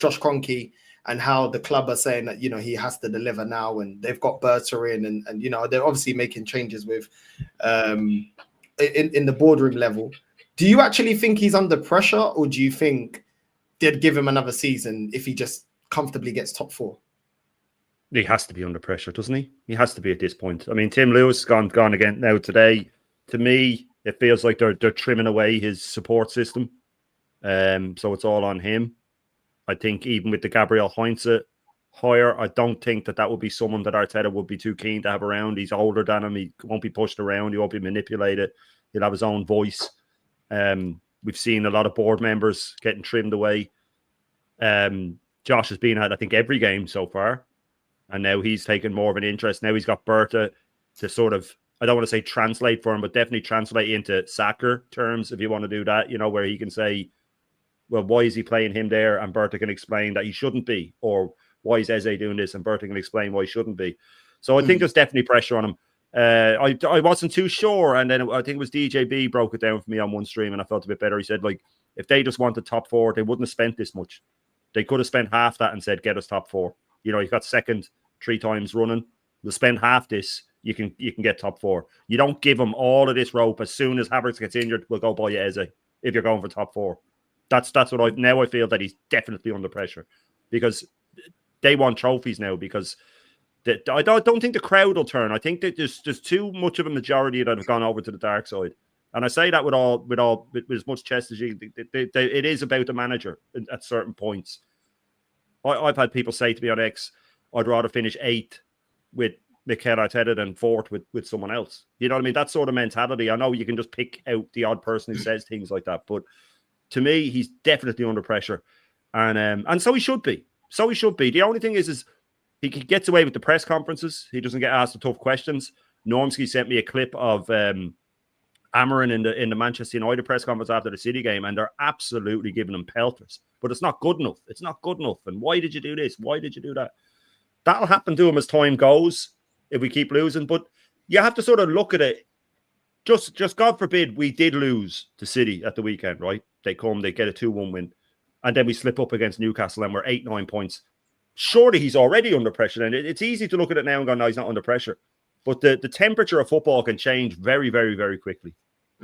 Josh Kroenke and how the club are saying that, you know, he has to deliver now, and they've got Berta in, and you know, they're obviously making changes with in the boardroom level. Do you actually think he's under pressure, or do you think they'd give him another season if he just comfortably gets top 4? He has to be under pressure, doesn't he? He has to be at this point. I mean, Tim Lewis is gone again now today. To me, it feels like they're trimming away his support system. So it's all on him. I think even with the Gabriel Heinze hire, I don't think that would be someone that Arteta would be too keen to have around. He's older than him. He won't be pushed around. He won't be manipulated. He'll have his own voice. We've seen a lot of board members getting trimmed away. Josh has been at, I think, every game so far. And now he's taken more of an interest. Now he's got Berta to sort of, I don't want to say translate for him, but definitely translate into Sacker terms if you want to do that, you know, where he can say, well, why is he playing him there? And Berta can explain that he shouldn't be. Or why is Eze doing this? And Berta can explain why he shouldn't be. So I think there's definitely pressure on him. I wasn't too sure. And then I think it was DJB broke it down for me on one stream and I felt a bit better. He said, like, if they just wanted top 4, they wouldn't have spent this much. They could have spent half that and said, get us top 4. You know, you got second 3 times running. We'll spend half this. You can get top 4. You don't give them all of this rope. As soon as Havertz gets injured, we'll go buy you Eze if you're going for top 4. That's what I feel that he's definitely under pressure because they want trophies now because I don't think the crowd will turn. I think that there's too much of a majority that have gone over to the dark side. And I say that with as much chest as you. It is about the manager at certain points. I've had people say to me on X, I'd rather finish 8th with Mikel Arteta than 4th with someone else. You know what I mean? That sort of mentality. I know you can just pick out the odd person who says things like that, but to me, he's definitely under pressure, and so he should be. So he should be. The only thing is he gets away with the press conferences. He doesn't get asked the tough questions. Normski sent me a clip of Amarin in the Manchester United press conference after the City game, and they're absolutely giving him pelters. But it's not good enough. It's not good enough. And why did you do this? Why did you do that? That'll happen to him as time goes if we keep losing. But you have to sort of look at it. Just God forbid we did lose to City at the weekend, right? They get a 2-1 win. And then we slip up against Newcastle and we're 8-9 points. Surely he's already under pressure. And it's easy to look at it now and go, no, he's not under pressure. But the temperature of football can change very, very, very quickly.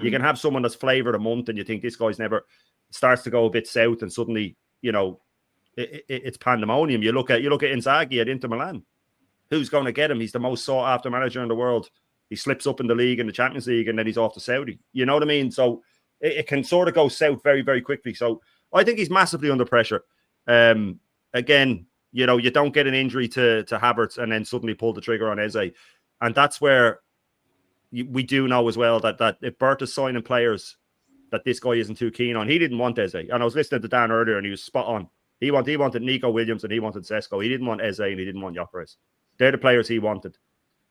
You can have someone that's flavoured a month and you think this guy's never starts to go a bit south and suddenly, you know, it's pandemonium. You look at Inzaghi at Inter Milan. Who's going to get him? He's the most sought after manager in the world. He slips up in the league, in the Champions League, and then he's off to Saudi. You know what I mean? So it can sort of go south very, very quickly. So I think he's massively under pressure. Again, you know, you don't get an injury to Havertz and then suddenly pull the trigger on Eze. And that's where we do know as well that if Berta's signing players that this guy isn't too keen on, he didn't want Eze. And I was listening to Dan earlier and he was spot on. He wanted Nico Williams and he wanted Sesko. He didn't want Eze and he didn't want Gyökeres. They're the players he wanted.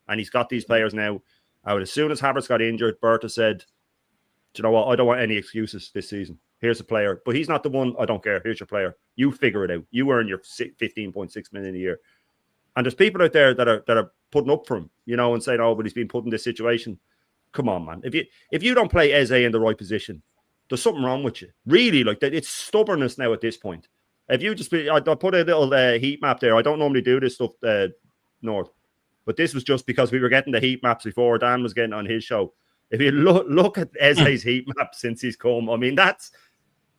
And he's got these players now. As soon as Havertz got injured, Berta said, do you know what? I don't want any excuses this season. Here's a player. But he's not the one. I don't care. Here's your player. You figure it out. You earn your 15.6 million a year. And there's people out there that are putting up for him, you know, and saying, oh, but he's been put in this situation. Come on, man. If you don't play Eze in the right position, there's something wrong with you. Really, like that. It's stubbornness now at this point. If you just I put a little heat map there. I don't normally do this stuff, North. But this was just because we were getting the heat maps before Dan was getting on his show. If you look at Eze's heat map since he's come, I mean, that's,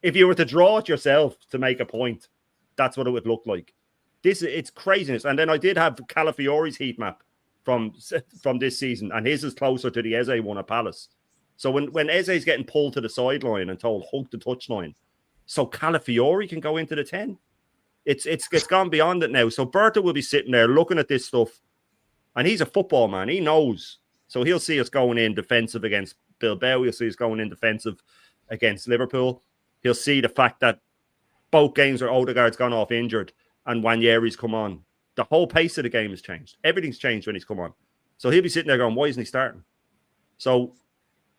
if you were to draw it yourself to make a point, that's what it would look like. It's craziness. And then I did have Calafiori's heat map from this season, and his is closer to the Eze one at Palace. So when Eze's getting pulled to the sideline and told hug the touchline, so Calafiori can go into the 10. It's gone beyond it now. So Berta will be sitting there looking at this stuff. And he's a football man. He knows. So he'll see us going in defensive against Bilbao. He'll see us going in defensive against Liverpool. He'll see the fact that both games where Odegaard's gone off injured and Wanyeri's come on, the whole pace of the game has changed. Everything's changed when he's come on. So he'll be sitting there going, why isn't he starting? So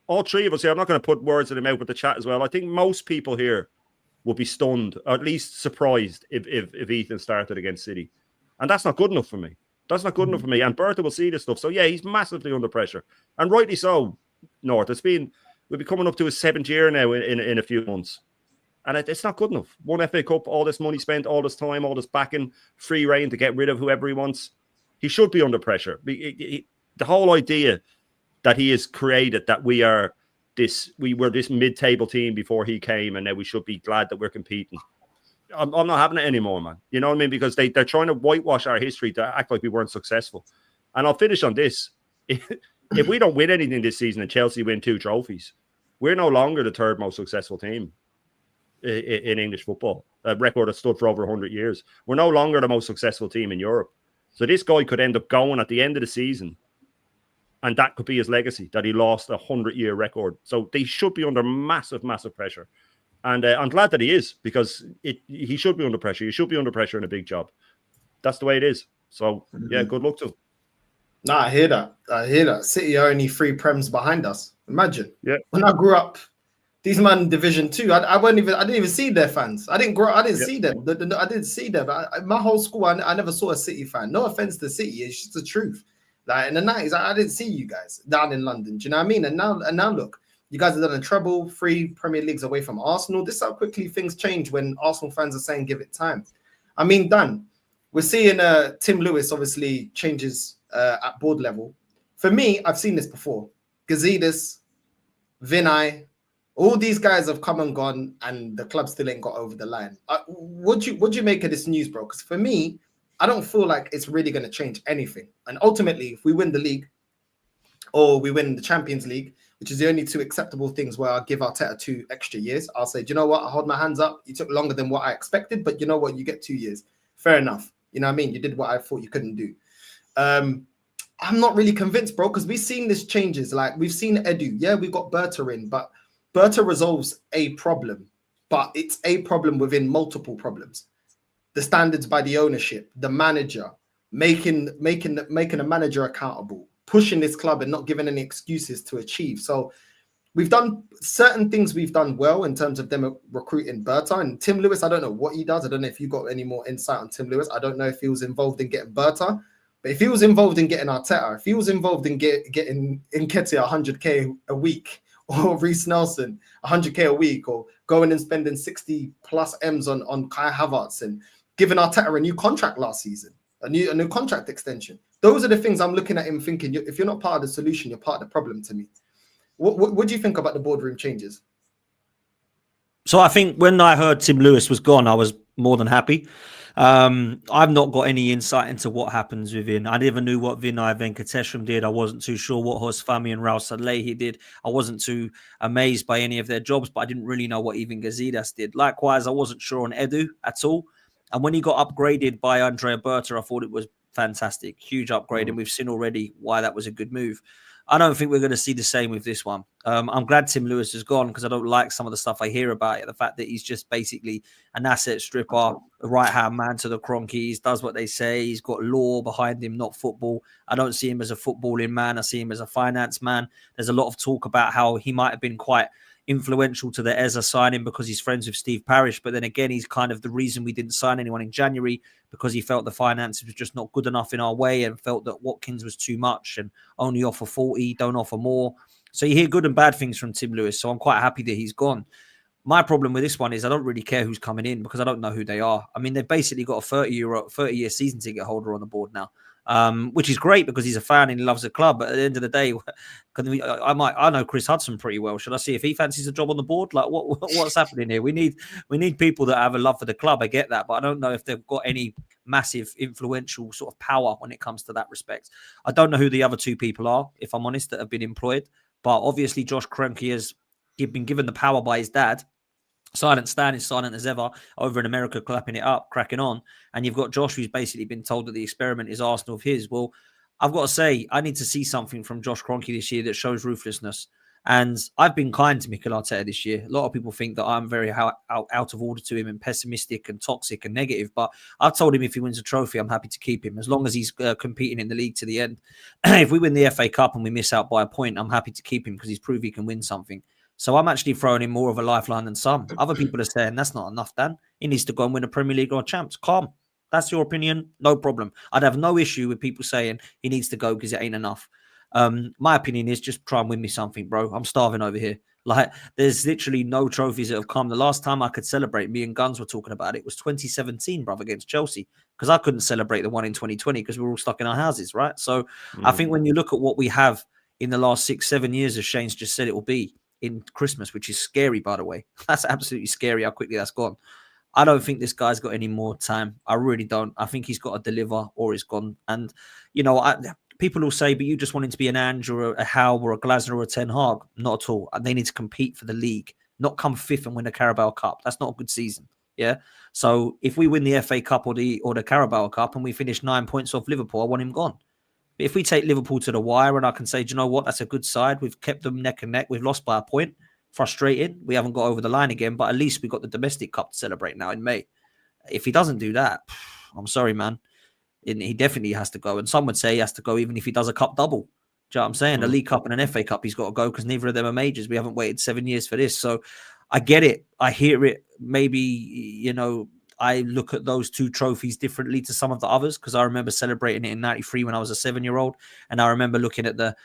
all three of us here, I'm not going to put words in the mouth with the chat as well. I think most people here will be stunned, or at least surprised if Ethan started against City. And that's not good enough for me. That's not good enough for me. And Bertha will see this stuff. So yeah, he's massively under pressure. And rightly so, North. We'll be coming up to his 7th year now in a few months. And it's not good enough. One FA Cup, all this money spent, all this time, all this backing, free reign to get rid of whoever he wants. He should be under pressure. The whole idea that he has created that we were this mid-table team before he came, and now we should be glad that we're competing. I'm not having it anymore, man. You know what I mean? Because they're trying to whitewash our history to act like we weren't successful. And I'll finish on this. If we don't win anything this season and Chelsea win 2 trophies, we're no longer the 3rd most successful team in English football. A record that stood for over 100 years. We're no longer the most successful team in Europe. So this guy could end up going at the end of the season, and that could be his legacy, that he lost a 100-year record. So they should be under massive, massive pressure. And I'm glad that he is, because he should be under pressure. He should be under pressure in a big job. That's the way it is. So, yeah, good luck to him. No, I hear that. City are only 3 Prems behind us. Imagine. Yeah. When I grew up, these man Division 2, I didn't even see their fans. I didn't see them. I didn't see them. My whole school, I never saw a City fan. No offense to City, it's just the truth. Like in the 90s, I didn't see you guys down in London. Do you know what I mean? And now look, you guys have done a treble, 3 Premier Leagues away from Arsenal. This is how quickly things change when Arsenal fans are saying give it time. I mean, Dan, we're seeing Tim Lewis obviously changes at board level. For me, I've seen this before. Gazidis, Vinay, all these guys have come and gone, and the club still ain't got over the line. What do you make of this news, bro? Because for me, I don't feel like it's really going to change anything. And ultimately, if we win the league or we win the Champions League, which is the only 2 acceptable things where I'll give Arteta 2 extra years, I'll say, do you know what? I hold my hands up. You took longer than what I expected, but you know what? You get 2 years. Fair enough. You know what I mean? You did what I thought you couldn't do. I'm not really convinced, bro, because we've seen this changes. Like, we've seen Edu. Yeah, we got Berta in, but Berta resolves a problem, but it's a problem within multiple problems. The standards by the ownership, the manager, making a manager accountable, pushing this club and not giving any excuses to achieve. So we've done certain things we've done well in terms of them recruiting Berta. And Tim Lewis, I don't know what he does. I don't know if you got any more insight on Tim Lewis. I don't know if he was involved in getting Berta, but if he was involved in getting Arteta, if he was involved in getting Nketiah 100k a week, or Reece Nelson 100k a week, or going and spending 60 plus M's on Kai Havertz and giving Arteta a new contract last season, a new contract extension. Those are the things I'm looking at him thinking, if you're not part of the solution, you're part of the problem to me. What do you think about the boardroom changes? So I think when I heard Tim Lewis was gone, I was more than happy. I've not got any insight into what happens within. I never knew what Vinay Venkatesham did. I wasn't too sure what Hosfami and Raul Salehi did. I wasn't too amazed by any of their jobs, but I didn't really know what even Gazidis did. Likewise, I wasn't sure on Edu at all. And when he got upgraded by Andrea Berta, I thought it was fantastic. Huge upgrade. And we've seen already why that was a good move. I don't think we're going to see the same with this one. I'm glad Tim Lewis is gone because I don't like some of the stuff I hear about it. The fact that he's just basically an asset stripper, a right-hand man to the Cronkies, does what they say. He's got law behind him, not football. I don't see him as a footballing man. I see him as a finance man. There's a lot of talk about how he might have been quite influential to the Ezra signing because he's friends with Steve Parish. But then again, he's kind of the reason we didn't sign anyone in January because he felt the finances was just not good enough in our way and felt that Watkins was too much and only offer 40, don't offer more. So you hear good and bad things from Tim Lewis. So I'm quite happy that he's gone. My problem with this one is I don't really care who's coming in because I don't know who they are. I mean, they've basically got a 30-year season ticket holder on the board now. Which is great because he's a fan and he loves the club. But at the end of the day, I know Chris Hudson pretty well. Should I see if he fancies a job on the board? Like, what's happening here? We need people that have a love for the club. I get that, but I don't know if they've got any massive influential sort of power when it comes to that respect. I don't know who the other 2 people are, if I'm honest, that have been employed. But obviously, Josh Kroenke has been given the power by his dad. Silent Stan is silent as ever over in America, clapping it up, cracking on. And you've got Josh, who's basically been told that the experiment is Arsenal of his. Well, I've got to say, I need to see something from Josh Kroenke this year that shows ruthlessness. And I've been kind to Mikel Arteta this year. A lot of people think that I'm very out of order to him and pessimistic and toxic and negative. But I've told him if he wins a trophy, I'm happy to keep him as long as he's competing in the league to the end. If we win the FA Cup and we miss out by a point, I'm happy to keep him because he's proved he can win something. So I'm actually throwing him more of a lifeline than some. Other people are saying that's not enough, Dan. He needs to go and win a Premier League or a Champs. Calm. That's your opinion. No problem. I'd have no issue with people saying he needs to go because it ain't enough. My opinion is just try and win me something, bro. I'm starving over here. Like, there's literally no trophies that have come. The last time I could celebrate, me and Guns were talking about it, was 2017, bruv, against Chelsea, because I couldn't celebrate the one in 2020 because we were all stuck in our houses, right? So I think when you look at what we have in the last 6-7 years, as Shane's just said it will be in Christmas, which is scary, by the way. That's absolutely scary how quickly that's gone. I don't think this guy's got any more time. I really don't. I think he's got to deliver or it's gone. And, you know, people will say, but you just want him to be an Ange or a Howe or a Glasner or a Ten Hag. Not at all. They need to compete for the league, not come fifth and win the Carabao Cup. That's not a good season. Yeah. So if we win the FA Cup or the Carabao Cup and we finish 9 points off Liverpool, I want him gone. But if we take Liverpool to the wire and I can say, do you know what? That's a good side. We've kept them neck and neck. We've lost by a point. Frustrated. We haven't got over the line again, but at least we got the domestic cup to celebrate now in May. If he doesn't do that, I'm sorry, man. He definitely has to go. And some would say he has to go even if he does a cup double. Do you know what I'm saying? A League Cup and an FA Cup, he's got to go because neither of them are majors. We haven't waited 7 years for this. So I get it. I hear it. Maybe, you know, I look at those two trophies differently to some of the others because I remember celebrating it in 93 when I was a 7-year-old. And I remember looking at the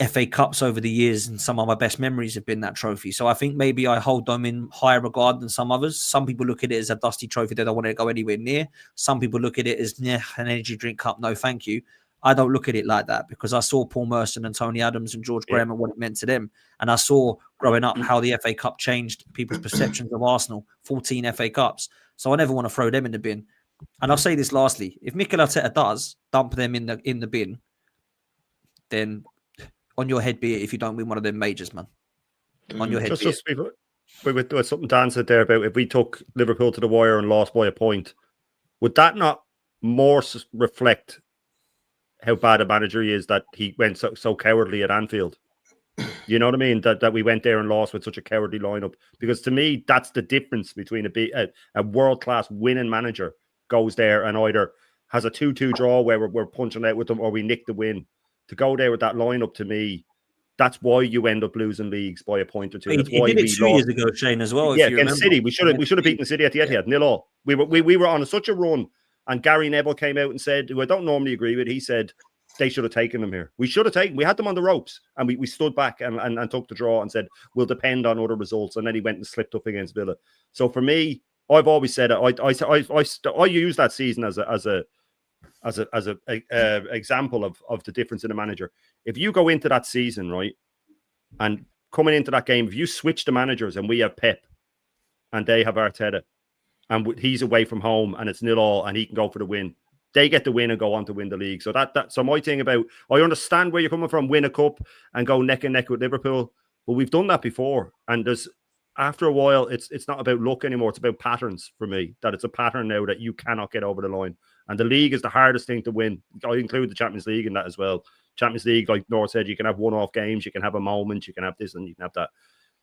FA Cups over the years, and some of my best memories have been that trophy. So I think maybe I hold them in higher regard than some others. Some people look at it as a dusty trophy that I want to go anywhere near. Some people look at it as an energy drink cup. No, thank you. I don't look at it like that because I saw Paul Merson and Tony Adams and George Graham and what it meant to them. And I saw growing up how the FA Cup changed people's perceptions of Arsenal, 14 FA Cups. So I never want to throw them in the bin. And I'll say this lastly, if Mikel Arteta does dump them in the bin, then on your head be it if you don't win one of them majors, man. On your head be it. With something Dan said there about if we took Liverpool to the wire and lost by a point, would that not more reflect how bad a manager he is that he went so cowardly at Anfield? You know what I mean? That we went there and lost with such a cowardly lineup. Because to me, that's the difference between a world-class winning manager goes there and either has a 2-2 draw where we're punching out with them or we nick the win. To go there with that lineup, to me, that's why you end up losing leagues by a point or two. That's why did it 2 years ago, Shane, as well. Yeah, against City, we should have beaten City at the Etihad 0-0. We were on such a run, and Gary Neville came out and said, who I don't normally agree with, he said they should have taken them here. We should have taken. We had them on the ropes, and we stood back and took the draw and said we'll depend on other results. And then he went and slipped up against Villa. So for me, I've always said I use that season as a example of the difference in a manager. If you go into that season, right, and coming into that game, if you switch the managers and we have Pep and they have Arteta and he's away from home and it's 0-0 and he can go for the win, they get the win and go on to win the league. So so my thing about, I understand where you're coming from, win a cup and go neck and neck with Liverpool, but we've done that before. And after a while, it's not about luck anymore. It's about patterns for me, that it's a pattern now that you cannot get over the line. And the league is the hardest thing to win. I include the Champions League in that as well. Champions League, like Nor said, you can have one-off games, you can have a moment, you can have this and you can have that.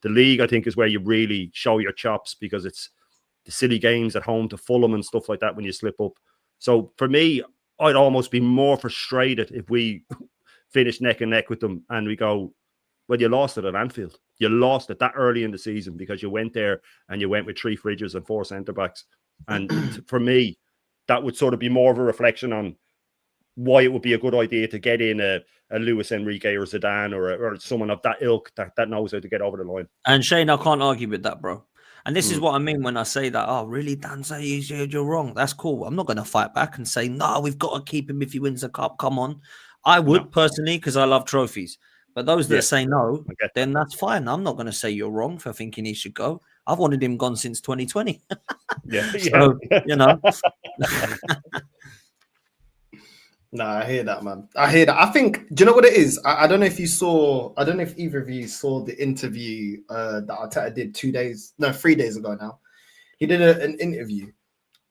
The league, I think, is where you really show your chops because it's the silly games at home to Fulham and stuff like that when you slip up. So for me, I'd almost be more frustrated if we finish neck and neck with them and we go, well, you lost it at Anfield. You lost it that early in the season because you went there and you went with 3 fridges and 4 centre-backs. And for me, that would sort of be more of a reflection on why it would be a good idea to get in a Luis Enrique or Zidane or someone of that ilk that knows how to get over the line. And Shane, I can't argue with that, bro. And this is what I mean when I say that, oh, really, Dan, say you're wrong. That's cool. I'm not going to fight back and say, no, we've got to keep him if he wins the cup. Come on. I would personally because I love trophies. But those that say no, then that's fine. I'm not going to say you're wrong for thinking he should go. I've wanted him gone since 2020. So, you know. No, I hear that, man. I hear that. I think, do you know what it is? I don't know if either of you saw the interview that Arteta did 3 days ago now. He did an interview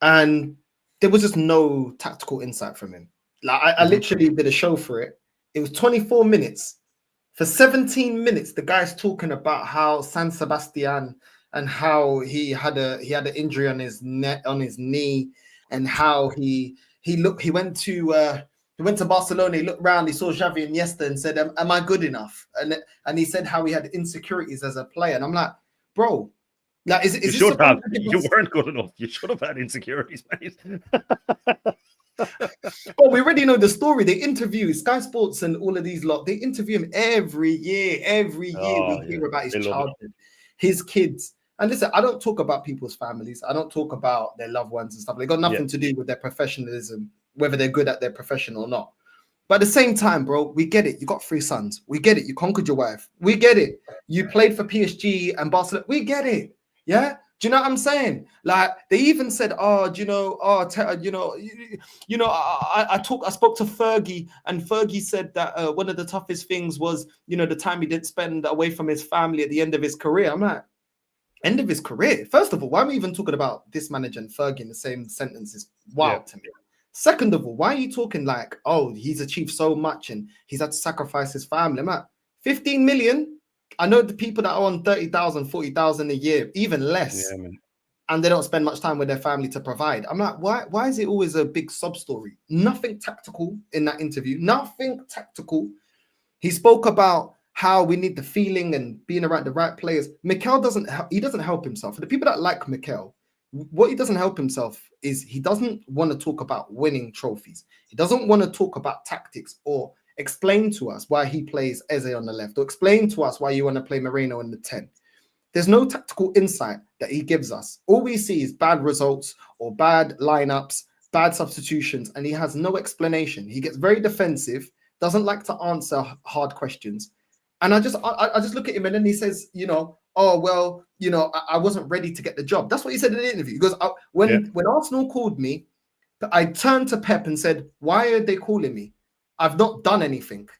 and there was just no tactical insight from him. Like I literally did a show for it. It was 24 minutes For 17 minutes, the guy's talking about how San Sebastian and how he had an injury on his neck, on his knee, and how he went to Barcelona. He looked around, he saw Xavi and Iniesta, and said, "Am I good enough?" And he said how he had insecurities as a player. And I'm like, bro, like, is You this should have. something that You weren't good enough. You should have had insecurities, mate. Well, we already know the story. They interview Sky Sports and all of these lot. They interview him every year. Every year we hear about his They love it. childhood, his kids. And listen, I don't talk about people's families. I don't talk about their loved ones and stuff. They got nothing to do with their professionalism, whether they're good at their profession or not. But at the same time, bro, we get it. You got 3 sons. We get it. You conquered your wife. We get it. You played for PSG and Barcelona. We get it. Yeah. Do you know what I'm saying? Like, they even said, I spoke to Fergie, and Fergie said that one of the toughest things was, the time he didn't spend away from his family at the end of his career. I'm like, end of his career? First of all, why are we even talking about this manager and Fergie in the same sentence? Is wild to me. Second of all, why are you talking like, oh, he's achieved so much and he's had to sacrifice his family? I'm like, 15 million? I know the people that are on 30,000, 40,000 a year, even less, and they don't spend much time with their family to provide. I'm like, why is it always a big sub story? Nothing tactical in that interview. Nothing tactical. He spoke about how we need the feeling and being around the right players. Mikel doesn't help himself. For the people that like Mikel, what he doesn't help himself is he doesn't want to talk about winning trophies. He doesn't want to talk about tactics or explain to us why he plays Eze on the left, or explain to us why you want to play Moreno in the 10. There's no tactical insight that he gives us. All we see is bad results or bad lineups, bad substitutions, and he has no explanation. He gets very defensive, doesn't like to answer hard questions. And I just look at him, and then he says, I wasn't ready to get the job. That's what he said in the interview. He goes, when Arsenal called me, I turned to Pep and said, why are they calling me? I've not done anything.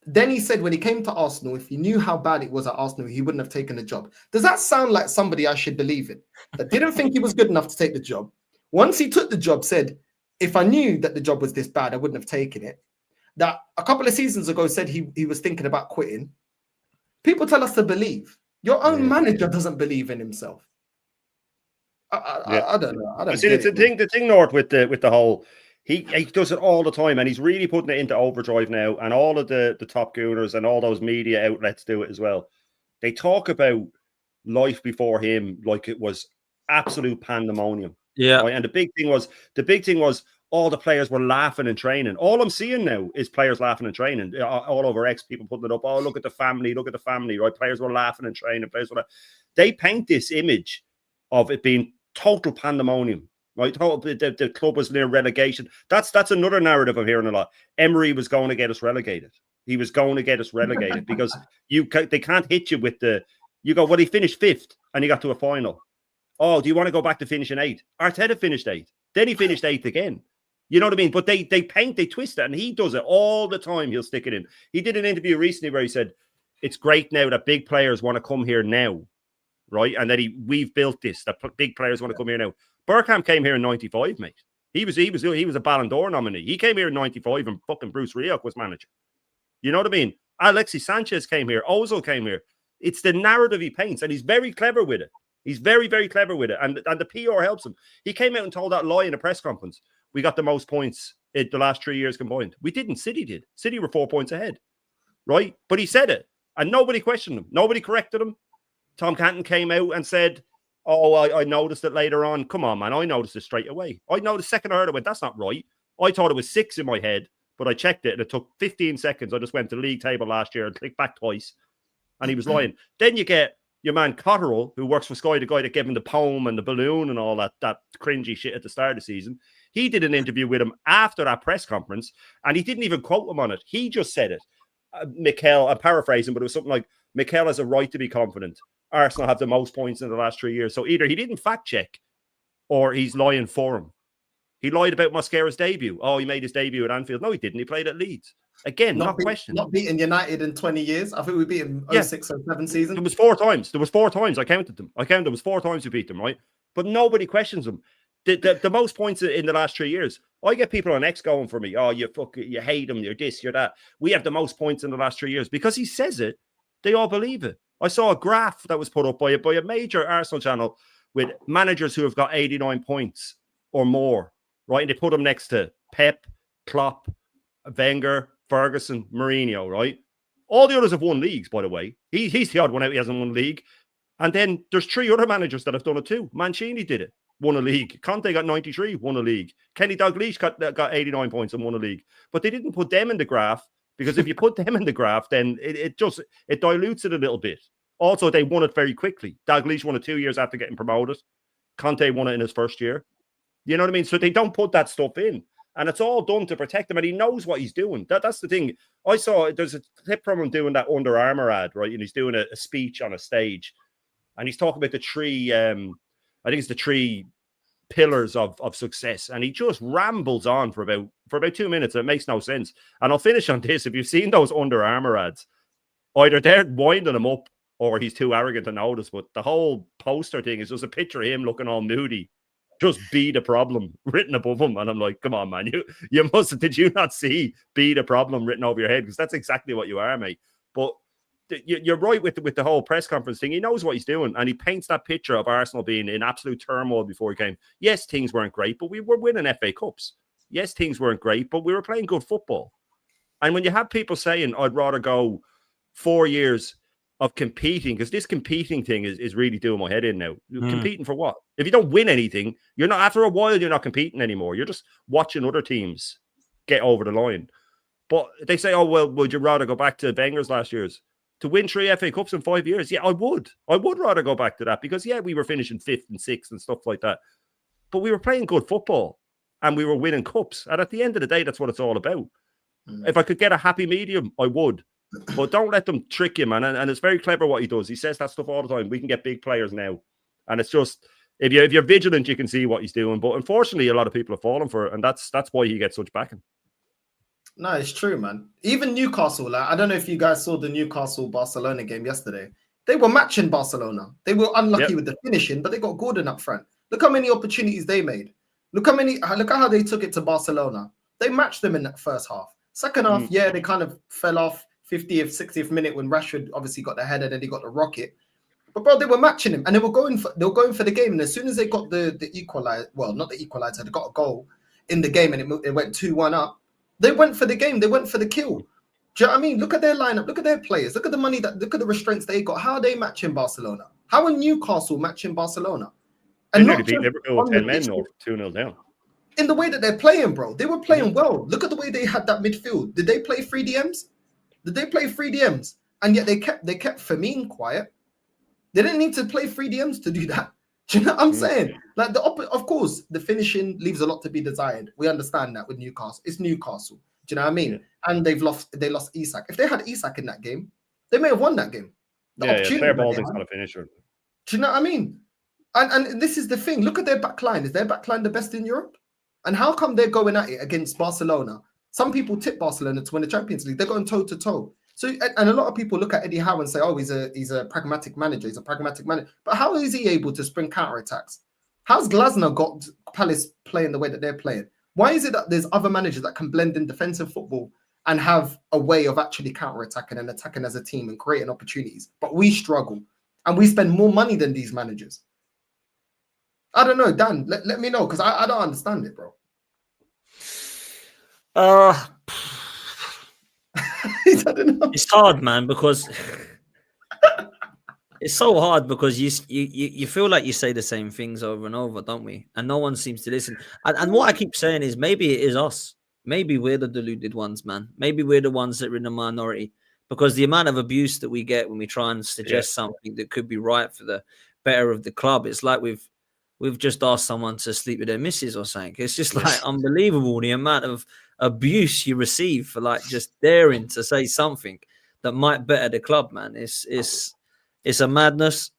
Then he said when he came to Arsenal, if he knew how bad it was at Arsenal, he wouldn't have taken the job. Does that sound like somebody I should believe in? That didn't think he was good enough to take the job. Once he took the job, said, if I knew that the job was this bad, I wouldn't have taken it. That a couple of seasons ago said he was thinking about quitting. People tell us to believe. Your own manager doesn't believe in himself. I don't know. I don't see, it's the thing, North, with the whole... He does it all the time, and he's really putting it into overdrive now. And all of the top gooners and all those media outlets do it as well. They talk about life before him like it was absolute pandemonium. Yeah. Right? And the big thing was all the players were laughing and training. All I'm seeing now is players laughing and training. All over X, people putting it up. Oh, look at the family, right? Players were laughing and training. They paint this image of it being total pandemonium. Right, the club was near relegation. That's another narrative I'm hearing a lot. Emery was going to get us relegated. He was going to get us relegated because they can't hit you with you go, well, he finished 5th and he got to a final. Oh, do you want to go back to finishing 8th? Arteta finished 8th. Then he finished 8th again. You know what I mean? But they twist it, and he does it all the time. He'll stick it in. He did an interview recently where he said, it's great now that big players want to come here now, right? And that we've built this, that big players want to come here now. Bergkamp came here in 95, mate. He was a Ballon d'Or nominee. He came here in 95 and fucking Bruce Rioch was manager. You know what I mean? Alexis Sanchez came here. Ozil came here. It's the narrative he paints, and he's very clever with it. He's very, very clever with it. And the PR helps him. He came out and told that lie in a press conference. We got the most points in the last 3 years combined. We didn't. City did. City were 4 points ahead. Right? But he said it. And nobody questioned him. Nobody corrected him. Tom Canton came out and said, oh, I noticed it later on. Come on, man. I noticed it straight away. I noticed second I heard it, went, that's not right. I thought it was 6 in my head, but I checked it and it took 15 seconds. I just went to the league table last year and clicked back twice. And he was lying. Then you get your man Cotterill, who works for Sky, the guy that gave him the poem and the balloon and all that cringy shit at the start of the season. He did an interview with him after that press conference, and he didn't even quote him on it. He just said it. Mikel, I'm paraphrasing, but it was something like, Mikel has a right to be confident. Arsenal have the most points in the last 3 years. So either he didn't fact check or he's lying for him. He lied about Mosquera's debut. Oh, he made his debut at Anfield. No, he didn't. He played at Leeds. Again, not questioned. Not beaten United in 20 years. I think we beat him 06 or 7 season. There was 4 times. I counted them. There was 4 times we beat them, right? But nobody questions him. The most points in the last 3 years. I get people on X going for me. Oh, you hate him. You're this, you're that. We have the most points in the last 3 years because he says it. They all believe it. I saw a graph that was put up by a major Arsenal channel with managers who have got 89 points or more, right? And they put them next to Pep, Klopp, Wenger, Ferguson, Mourinho, right? All the others have won leagues, by the way. He's the odd one out. He hasn't won a league. And then there's 3 other managers that have done it too. Mancini did it, won a league. Conte got 93, won a league. Kenny Dalglish got 89 points and won a league. But they didn't put them in the graph because if you put them in the graph, then it dilutes it a little bit. Also, they won it very quickly. Dalglish won it 2 years after getting promoted. Conte won it in his first year. You know what I mean? So they don't put that stuff in. And it's all done to protect him. And he knows what he's doing. That's the thing. I saw there's a clip from him doing that Under Armour ad, right? And he's doing a speech on a stage. And he's talking about the 3, I think it's the 3 pillars of success. And he just rambles on for about 2 minutes. It makes no sense. And I'll finish on this. If you've seen those Under Armour ads, either they're winding him up or he's too arrogant to notice. But the whole poster thing is just a picture of him looking all moody. Just be the problem written above him. And I'm like, come on, man. Did you not see be the problem written over your head? Because that's exactly what you are, mate. But you're right with the whole press conference thing. He knows what he's doing. And he paints that picture of Arsenal being in absolute turmoil before he came. Yes, things weren't great, but we were winning FA Cups. Yes, things weren't great, but we were playing good football. And when you have people saying, I'd rather go 4 years of competing, because this competing thing is really doing my head in now. Competing for what? If you don't win anything, you're not, after a while, you're not competing anymore. You're just watching other teams get over the line. But they say, oh, well, would you rather go back to Wenger's last year's to win 3 FA Cups in 5 years? Yeah, I would. I would rather go back to that because, yeah, we were finishing 5th and 6th and stuff like that. But we were playing good football and we were winning cups. And at the end of the day, that's what it's all about. If I could get a happy medium, I would. But don't let them trick you, man. And it's very clever what he does. He says that stuff all the time. We can get big players now. And it's just, if you're vigilant, you can see what he's doing. But unfortunately, a lot of people have fallen for it. And that's why he gets such backing. No, it's true, man. Even Newcastle, like, I don't know if you guys saw the Newcastle-Barcelona game yesterday. They were matching Barcelona. They were unlucky with the finishing, but they got Gordon up front. Look how many opportunities they made. Look at how they took it to Barcelona. They matched them in that first half. Second half, yeah, they kind of fell off 50th, 60th minute when Rashford obviously got the header, then he got the rocket. But bro, they were matching him and they were going for the game. And as soon as they got the equalizer, well, not the equalizer, they got a goal in the game and it went 2-1 up. They went for the game. They went for the kill. Do you know what I mean? Look at their lineup. Look at their players. Look at the money look at the restraints they got. How are they matching Barcelona? How are Newcastle matching Barcelona? And they beat Liverpool with 10 men or 2-0 down. In the way that they're playing, bro. They were playing well. Look at the way they had that midfield. Did they play 3 DMs? Did they play 3 DMs? And yet they kept Firmino quiet. They didn't need to play 3 DMs to do that. Do you know what I'm saying? Like of course, the finishing leaves a lot to be desired. We understand that with Newcastle. It's Newcastle. Do you know what I mean? Yeah. And they lost Isak. If they had Isak in that game, they may have won that game. Claire Balding's not a finisher. Do you know what I mean? And this is the thing. Look at their back line. Is their back line the best in Europe? And how come they're going at it against Barcelona? Some people tip Barcelona to win the Champions League. They're going toe to toe. So, and a lot of people look at Eddie Howe and say, "Oh, he's a pragmatic manager. He's a pragmatic manager." But how is he able to spring counterattacks? How's Glasner got Palace playing the way that they're playing? Why is it that there's other managers that can blend in defensive football and have a way of actually counterattacking and attacking as a team and creating opportunities, but we struggle and we spend more money than these managers? I don't know, Dan. Let me know because I don't understand it, bro. It's hard, man, because it's so hard because you feel like you say the same things over and over, don't we? And no one seems to listen. And what I keep saying is maybe it is us. Maybe we're the deluded ones, man. Maybe we're the ones that are in the minority because the amount of abuse that we get when we try and suggest something that could be right for the better of the club. It's like we've just asked someone to sleep with their missus or something. It's just like unbelievable the amount of abuse you receive for like just daring to say something that might better the club, man. It's a madness.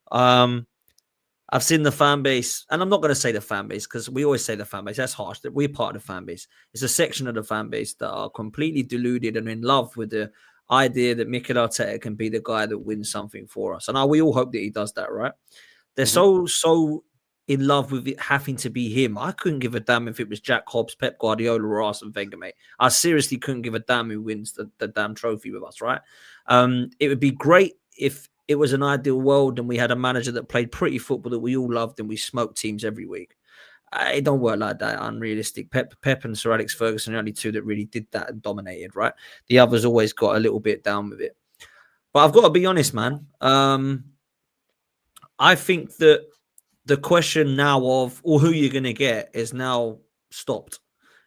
I've seen the fan base, and I'm not going to say the fan base because we always say the fan base. That's harsh. That we're part of the fan base. It's a section of the fan base that are completely deluded and in love with the idea that Mikel Arteta can be the guy that wins something for us. And we all hope that he does that, right? They're so in love with it having to be him. I couldn't give a damn if it was Jack Hobbs, Pep Guardiola, or Arsene Wenger, mate. I seriously couldn't give a damn who wins the damn trophy with us, right? It would be great if it was an ideal world and we had a manager that played pretty football that we all loved and we smoked teams every week. It don't work like that. Unrealistic. Pep and Sir Alex Ferguson are the only two that really did that and dominated, right? The others always got a little bit down with it. But I've got to be honest, man. I think that the question now of who you're going to get is now stopped.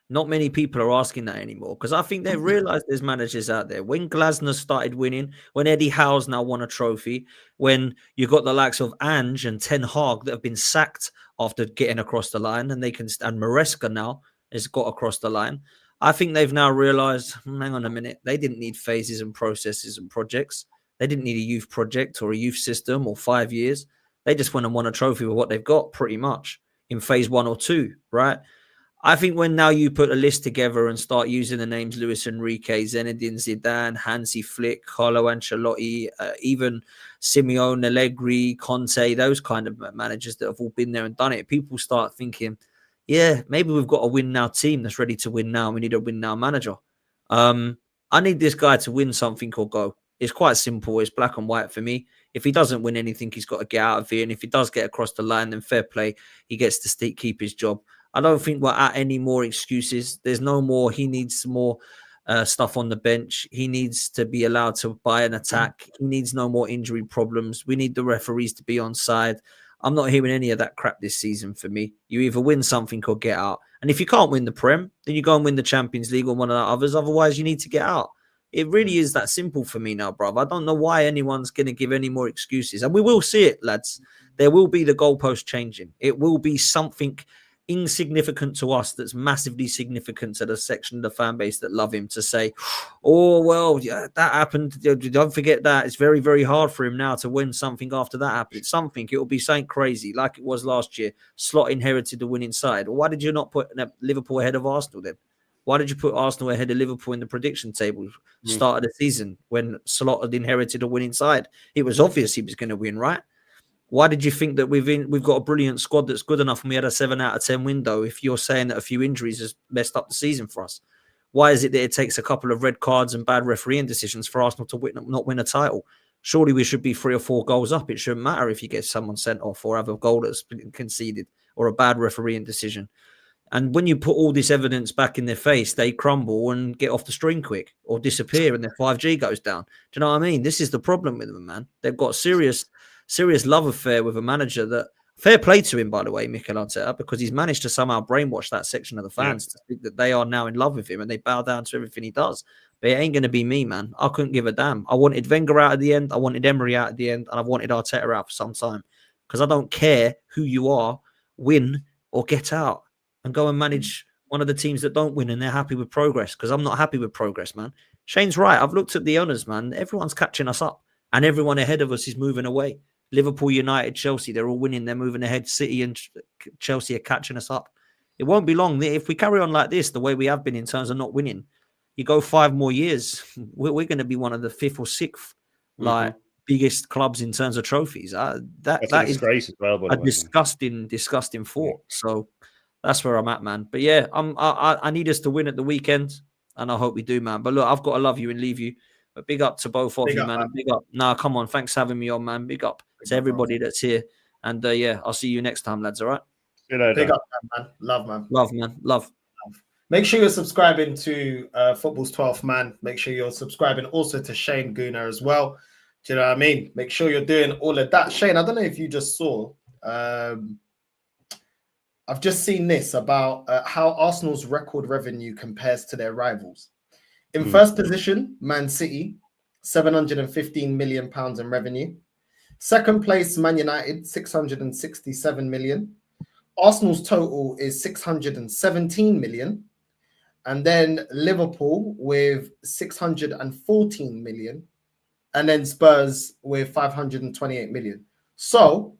Not many people are asking that anymore because I think they've realized there's managers out there. When Glasner started winning, when Eddie Howe's now won a trophy, when you've got the likes of Ange and Ten Hag that have been sacked after getting across the line, and Maresca now has got across the line. I think they've now realized, hang on a minute, they didn't need phases and processes and projects. They didn't need a youth project or a youth system or 5 years. They just went and won a trophy with what they've got pretty much in phase 1 or 2, right? I think when now you put a list together and start using the names Luis Enrique, Zinedine Zidane, Hansi Flick, Carlo Ancelotti, even Simeone, Allegri, Conte, those kind of managers that have all been there and done it, people start thinking, yeah, maybe we've got a win now team that's ready to win now. We need a win now manager. I need this guy to win something or go. It's quite simple. It's black and white for me. If he doesn't win anything, he's got to get out of here. And if he does get across the line, then fair play. He gets to keep his job. I don't think we're at any more excuses. There's no more. He needs more stuff on the bench. He needs to be allowed to buy an attack. He needs no more injury problems. We need the referees to be on side. I'm not hearing any of that crap this season for me. You either win something or get out. And if you can't win the Prem, then you go and win the Champions League or one of the others. Otherwise, you need to get out. It really is that simple for me now, bruv. I don't know why anyone's going to give any more excuses. And we will see it, lads. There will be the goalpost changing. It will be something insignificant to us that's massively significant to the section of the fan base that love him to say, oh, well, yeah, that happened. Don't forget that. It's very, very hard for him now to win something after that happened. It's something. It will be something crazy like it was last year. Slot inherited the winning side. Why did you not put Liverpool ahead of Arsenal then? Why did you put Arsenal ahead of Liverpool in the prediction table start of the season when Slot had inherited a winning side? It was obvious he was going to win, right? Why did you think that we've got a brilliant squad that's good enough and we had a 7 out of 10 window if you're saying that a few injuries has messed up the season for us? Why is it that it takes a couple of red cards and bad refereeing decisions for Arsenal to not win a title? Surely we should be 3 or 4 goals up. It shouldn't matter if you get someone sent off or have a goal that's been conceded or a bad refereeing decision. And when you put all this evidence back in their face, they crumble and get off the string quick or disappear and their 5G goes down. Do you know what I mean? This is the problem with them, man. They've got serious love affair with a manager that, fair play to him, by the way, Mikel Arteta, because he's managed to somehow brainwash that section of the fans to think that they are now in love with him and they bow down to everything he does. But it ain't going to be me, man. I couldn't give a damn. I wanted Wenger out at the end. I wanted Emery out at the end. And I've wanted Arteta out for some time because I don't care who you are, win or get out and go and manage one of the teams that don't win and they're happy with progress, because I'm not happy with progress, man. Shane's right. I've looked at the owners, man. Everyone's catching us up and everyone ahead of us is moving away. Liverpool, United, Chelsea, they're all winning. They're moving ahead. City and Chelsea are catching us up. It won't be long. If we carry on like this, the way we have been in terms of not winning, you go 5 more years, we're going to be one of the 5th or 6th biggest clubs in terms of trophies. That is disgrace as well, by the way. disgusting thought. So that's where I'm at, man. But yeah, I need us to win at the weekend, and I hope we do, man. But look, I've got to love you and leave you. But big up to both of you, man. Big up. Nah, come on. Thanks for having me on, man. Big up to everybody that's here. And yeah, I'll see you next time, lads. All right. Big up, man. Love, man. Love, man. Love. Make sure you're subscribing to Football's 12th Man. Make sure you're subscribing also to Shane Gooner as well. Do you know what I mean? Make sure you're doing all of that. Shane, I don't know if you just saw. I've just seen this about how Arsenal's record revenue compares to their rivals. In first position, Man City, £715 million in revenue. Second place, Man United, 667 million. Arsenal's total is 617 million. And then Liverpool with 614 million. And then Spurs with 528 million. So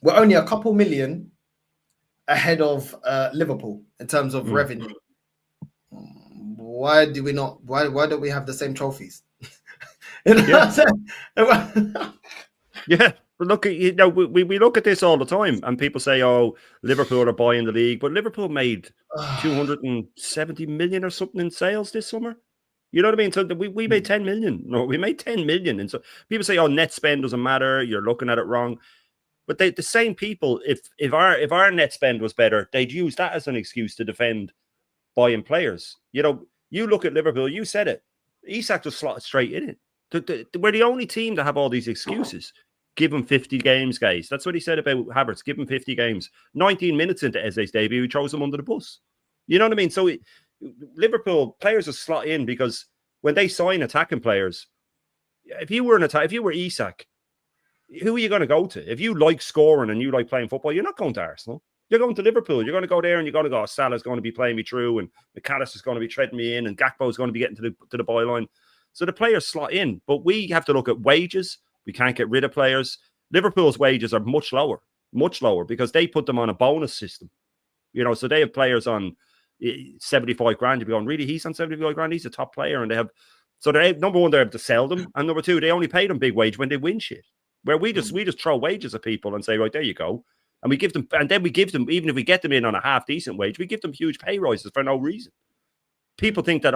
we're only a couple million ahead of Liverpool in terms of revenue. Why don't we have the same trophies? Yeah, But look, we look at this all the time, and people say, "Oh, Liverpool are buying the league," but Liverpool made 270 million or something in sales this summer. You know what I mean? So we made 10 million. No, we made 10 million. And so people say, "Oh, net spend doesn't matter. You're looking at it wrong." But the same people, if our net spend was better, they'd use that as an excuse to defend buying players. You look at Liverpool. You said it. Isak just slotted straight in it. We're the only team to have all these excuses. Give him 50 games, guys. That's what he said about Havertz. Give him 50 games. 19 minutes into Eze's debut, he throws him under the bus. You know what I mean? So Liverpool players are slot in because when they sign attacking players, if you were Isak, who are you going to go to? If you like scoring and you like playing football, you're not going to Arsenal. You're going to Liverpool. You're going to go there and you're going to go, Salah's going to be playing me through and McAllister's going to be treading me in and Gakpo's going to be getting to the byline. So the players slot in, but we have to look at wages. We can't get rid of players. Liverpool's wages are much lower because they put them on a bonus system. So they have players on 75 grand. You'd be going, really? He's on 75 grand? He's a top player. And number one, they're able to sell them. And number two, they only pay them big wage when they win shit. Where we just throw wages at people and say, right, there you go. And we give them, even if we get them in on a half decent wage, we give them huge pay rises for no reason. People think that,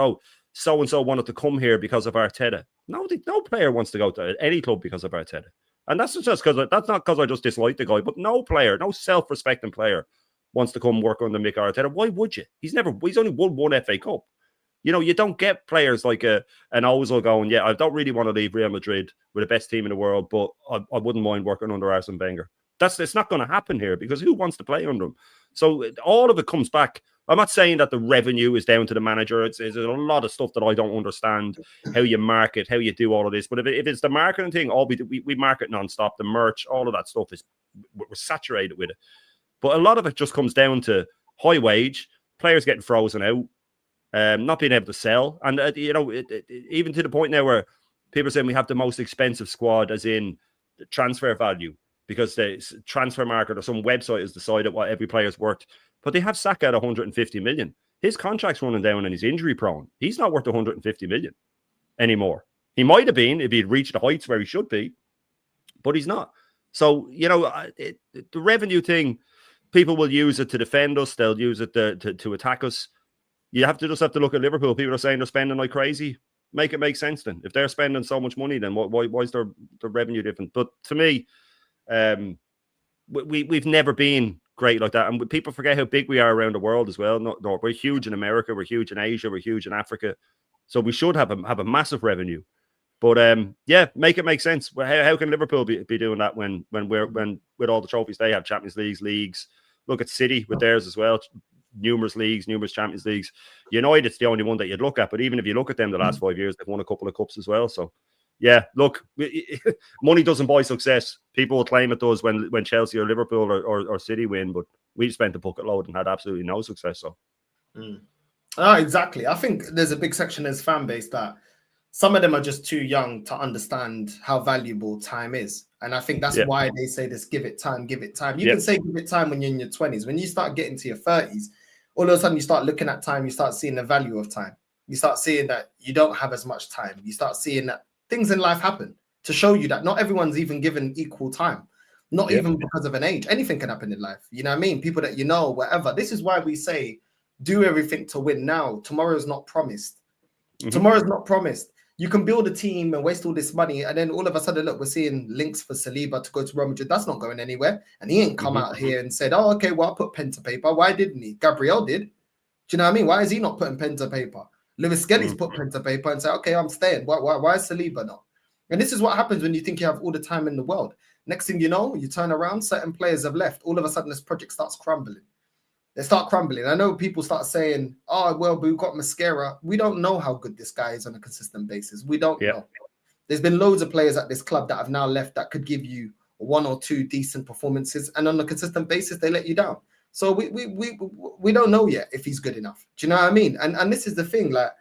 so-and-so wanted to come here because of Arteta. No player wants to go to any club because of Arteta. And that's not because I just dislike the guy, but no player, no self-respecting player wants to come work under Mick Arteta. Why would you? He's only won one FA Cup. You don't get players like an Ozil going, I don't really want to leave Real Madrid. We're the best team in the world, but I wouldn't mind working under Arsene Wenger. It's not going to happen here because who wants to play under him? So all of it comes back. I'm not saying that the revenue is down to the manager. It's a lot of stuff that I don't understand, how you market, how you do all of this. But if it's the marketing thing, we market nonstop. The merch, all of that stuff we're saturated with it. But a lot of it just comes down to high wage, players getting frozen out, not being able to sell. And, even to the point now where people are saying we have the most expensive squad, as in the transfer value, because the transfer market or some website has decided what every player's worth. But they have Saka at 150 million. His contract's running down and he's injury prone. He's not worth 150 million anymore. He might have been if he'd reached the heights where he should be, but he's not. So, the revenue thing, people will use it to defend us. They'll use it to attack us. You just have to look at Liverpool. People are saying they're spending like crazy. Make it make sense then. If they're spending so much money, then why is their revenue different? But to me, we've never been great like that. And people forget how big we are around the world as well. No, we're huge in America. We're huge in Asia. We're huge in Africa. So we should have a massive revenue. But make it make sense. How can Liverpool be doing that when with all the trophies they have, Champions Leagues? Look at City with theirs as well. Numerous leagues, numerous Champions Leagues. United's the only one that you'd look at. But even if you look at them the last 5 years, they've won a couple of cups as well. So look, money doesn't buy success. People will claim it does when Chelsea or Liverpool or City win, but we spent a bucket load and had absolutely no success. So, exactly. I think there's a big section of this fan base that some of them are just too young to understand how valuable time is. And I think that's why they say this, give it time, give it time. You can say give it time when you're in your 20s. When you start getting to your 30s, all of a sudden you start looking at time, you start seeing the value of time. You start seeing that you don't have as much time. You start seeing that things in life happen to show you that not everyone's even given equal time, not even because of an age. Anything can happen in life. You know what I mean? People that whatever. This is why we say do everything to win now. Tomorrow's not promised. Tomorrow's not promised. You can build a team and waste all this money, and then all of a sudden, look, we're seeing links for Saliba to go to Real Madrid. That's not going anywhere. And he ain't come out here and said, oh, okay, well, I'll put pen to paper. Why didn't he? Gabriel did. Do you know what I mean? Why is he not putting pen to paper? Lewis Skelly's put pen to paper and said, okay, I'm staying. Why is Saliba not? And this is what happens when you think you have all the time in the world. Next thing you know, you turn around, certain players have left. All of a sudden, this project starts crumbling. They start crumbling. I know people start saying, oh, well, we've got Mascara. We don't know how good this guy is on a consistent basis. We don't know. There's been loads of players at this club that have now left that could give you one or two decent performances. And on a consistent basis, they let you down. So we don't know yet if he's good enough. Do you know what I mean? And this is the thing. Like,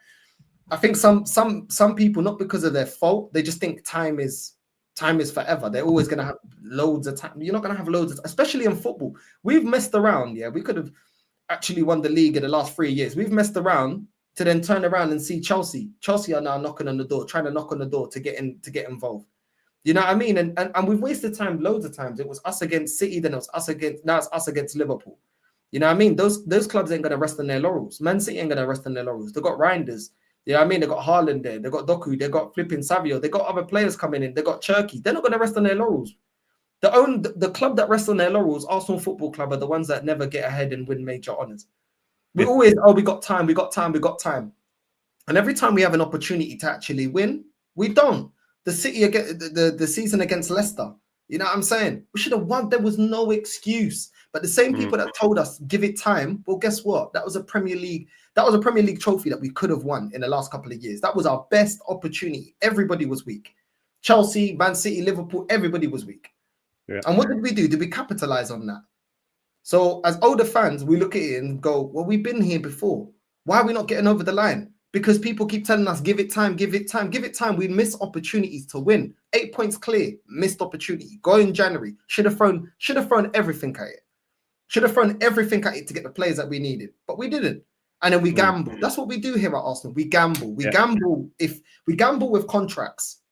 I think some people, not because of their fault, they just think time is forever. They're always going to have loads of time. You're not going to have loads of, especially in football. We've messed around. Yeah, we could have actually won the league in the last 3 years. We've messed around to then turn around and see Chelsea. Chelsea are now knocking on the door, trying to knock on the door to get involved. You know what I mean? And we've wasted time loads of times. It was us against City, then it was us against, now it's us against Liverpool. You know what I mean? Those clubs ain't gonna rest on their laurels. Man City ain't gonna rest on their laurels. They got Reinders. You know what I mean? They got Haaland there. They got Doku. They got flipping Savio. They got other players coming in. They got Cherky. They're not gonna rest on their laurels. The club that rests on their laurels, Arsenal Football Club, are the ones that never get ahead and win major honours. We always, we got time. And every time we have an opportunity to actually win, we don't. The City against the season against Leicester, you know what I'm saying? We should have won. There was no excuse. But the same people that told us give it time, well, guess what? That was a Premier League trophy that we could have won in the last couple of years. That was our best opportunity. Everybody was weak. Chelsea, Man City, Liverpool, everybody was weak. Yeah. And what did we do? Did we capitalize on that? So as older fans, we look at it and go, well, we've been here before. Why are we not getting over the line? Because people keep telling us, give it time, give it time, give it time. We miss opportunities to win. 8 points clear, missed opportunity. Go in January. Should have thrown everything at it. Should have thrown everything at it to get the players that we needed. But we didn't. And then we gamble. That's what we do here at Arsenal. We gamble. We gamble. If we gamble with contracts,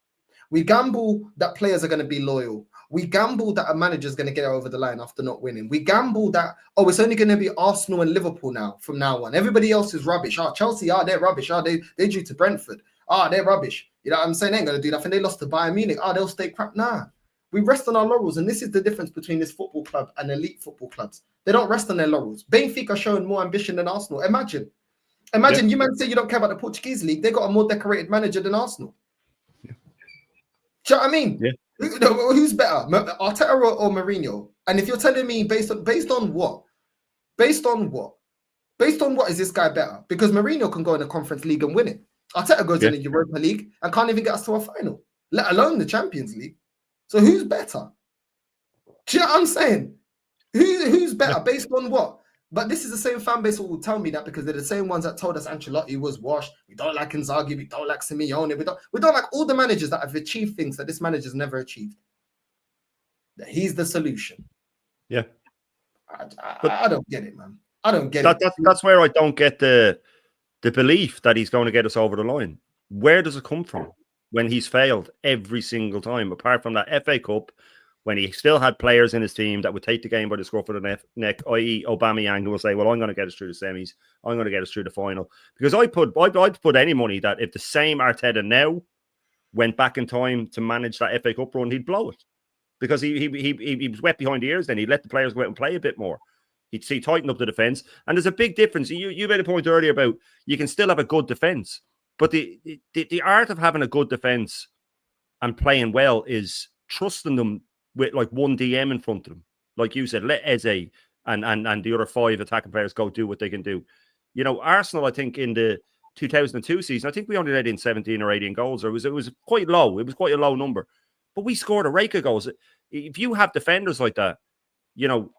we gamble that players are going to be loyal. We gamble that a manager is going to get over the line after not winning. We gamble that, it's only going to be Arsenal and Liverpool now, from now on. Everybody else is rubbish. Chelsea, they're rubbish. They drew to Brentford. They're rubbish. You know what I'm saying? They ain't going to do nothing. They lost to Bayern Munich. They'll stay crap. Nah. We rest on our laurels. And this is the difference between this football club and elite football clubs. They don't rest on their laurels. Benfica showing more ambition than Arsenal. Imagine you might say you don't care about the Portuguese league. They got a more decorated manager than Arsenal. Do you know what I mean? Yeah. Who's better, Arteta or Mourinho? And if you're telling me based on what is this guy better? Because Mourinho can go in the Conference League and win it. Arteta goes in the Europa League and can't even get us to a final, let alone the Champions League. So who's better? Do you know what I'm saying? Who's better based on what? But this is the same fan base who will tell me that because they're the same ones that told us Ancelotti was washed. We don't like Inzaghi. We don't like Simeone. We don't like all the managers that have achieved things that this manager's never achieved. That he's the solution. Yeah. I don't get it, man. I don't get it. That's where I don't get the belief that he's going to get us over the line. Where does it come from when he's failed every single time, apart from that FA Cup, when he still had players in his team that would take the game by the scruff of the neck, i.e. Aubameyang, who will say, well, I'm going to get us through the semis. I'm going to get us through the final. Because I'd put any money that if the same Arteta now went back in time to manage that FA Cup run, he'd blow it. Because he was wet behind the ears then. He'd let the players go out and play a bit more. He'd tighten up the defence. And there's a big difference. You made a point earlier about you can still have a good defence. But the art of having a good defence and playing well is trusting them with like one DM in front of them. Like you said, let Eze and the other 5 attacking players go do what they can do. You know, Arsenal, I think in the 2002 season, I think we only let in 17 or 18 goals. Or it was quite low. It was quite a low number. But we scored a rake of goals. If you have defenders like that, you know,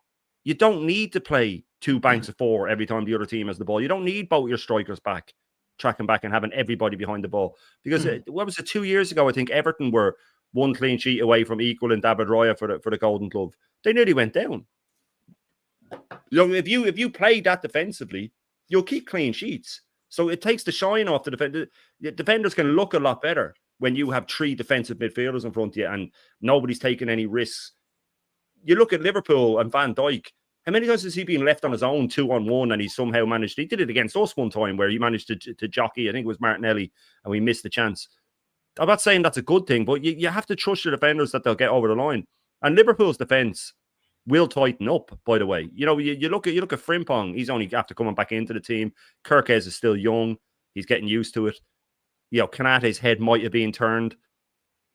you don't need to play 2 banks of 4 every time the other team has the ball. You don't need both your strikers back, tracking back and having everybody behind the ball. Because what was it, 2 years ago, I think Everton were 1 clean sheet away from equaling David Raya for the Golden Glove. They nearly went down. You know, if you play that defensively, you'll keep clean sheets. So it takes the shine off the defender. The defenders can look a lot better when you have 3 defensive midfielders in front of you and nobody's taking any risks. You look at Liverpool and Van Dijk. How many times has he been left on his own 2-on-1 and he somehow managed? He did it against us one time where he managed to jockey. I think it was Martinelli, and we missed the chance. I'm not saying that's a good thing, but you have to trust your defenders that they'll get over the line. And Liverpool's defence will tighten up, by the way. You know, you look at Frimpong, he's only after coming back into the team. Kirkes is still young. He's getting used to it. You know, Kanate's head might have been turned.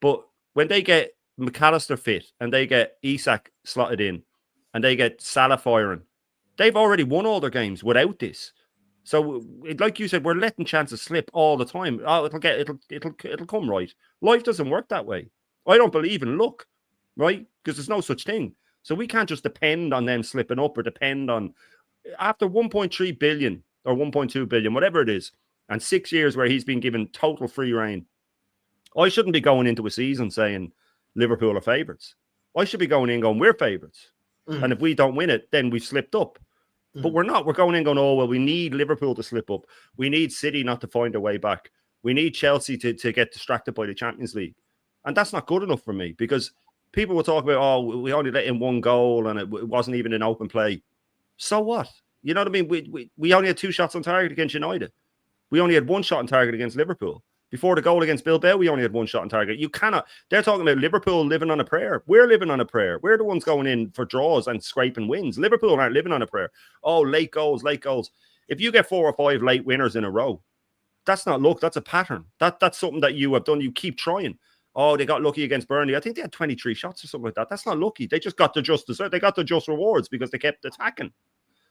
But when they get McAllister fit and they get Isak slotted in and they get Salah firing, they've already won all their games without this. So, like you said, we're letting chances slip all the time. It'll come right. Life doesn't work that way. I don't believe in luck, right? Because there's no such thing. So we can't just depend on them slipping up or depend on after 1.3 billion or 1.2 billion, whatever it is, and 6 years where he's been given total free reign. I shouldn't be going into a season saying Liverpool are favourites. I should be going in going, we're favourites. And if we don't win it, then we've slipped up. But we're not. We're going in going, oh, well, we need Liverpool to slip up. We need City not to find a way back. We need Chelsea to get distracted by the Champions League. And that's not good enough for me, because people will talk about, oh, we only let in 1 goal and it wasn't even in open play. So what? You know what I mean? We only had 2 shots on target against United. We only had 1 shot on target against Liverpool. Before the goal against Bilbao, we only had 1 shot on target. You cannot. They're talking about Liverpool living on a prayer. We're living on a prayer. We're the ones going in for draws and scraping wins. Liverpool aren't living on a prayer. Oh, late goals, late goals. If you get 4 or 5 late winners in a row, that's not luck. That's a pattern. That's something that you have done. You keep trying. Oh, they got lucky against Burnley. I think they had 23 shots or something like that. That's not lucky. They just got the just desert. They got the just rewards because they kept attacking.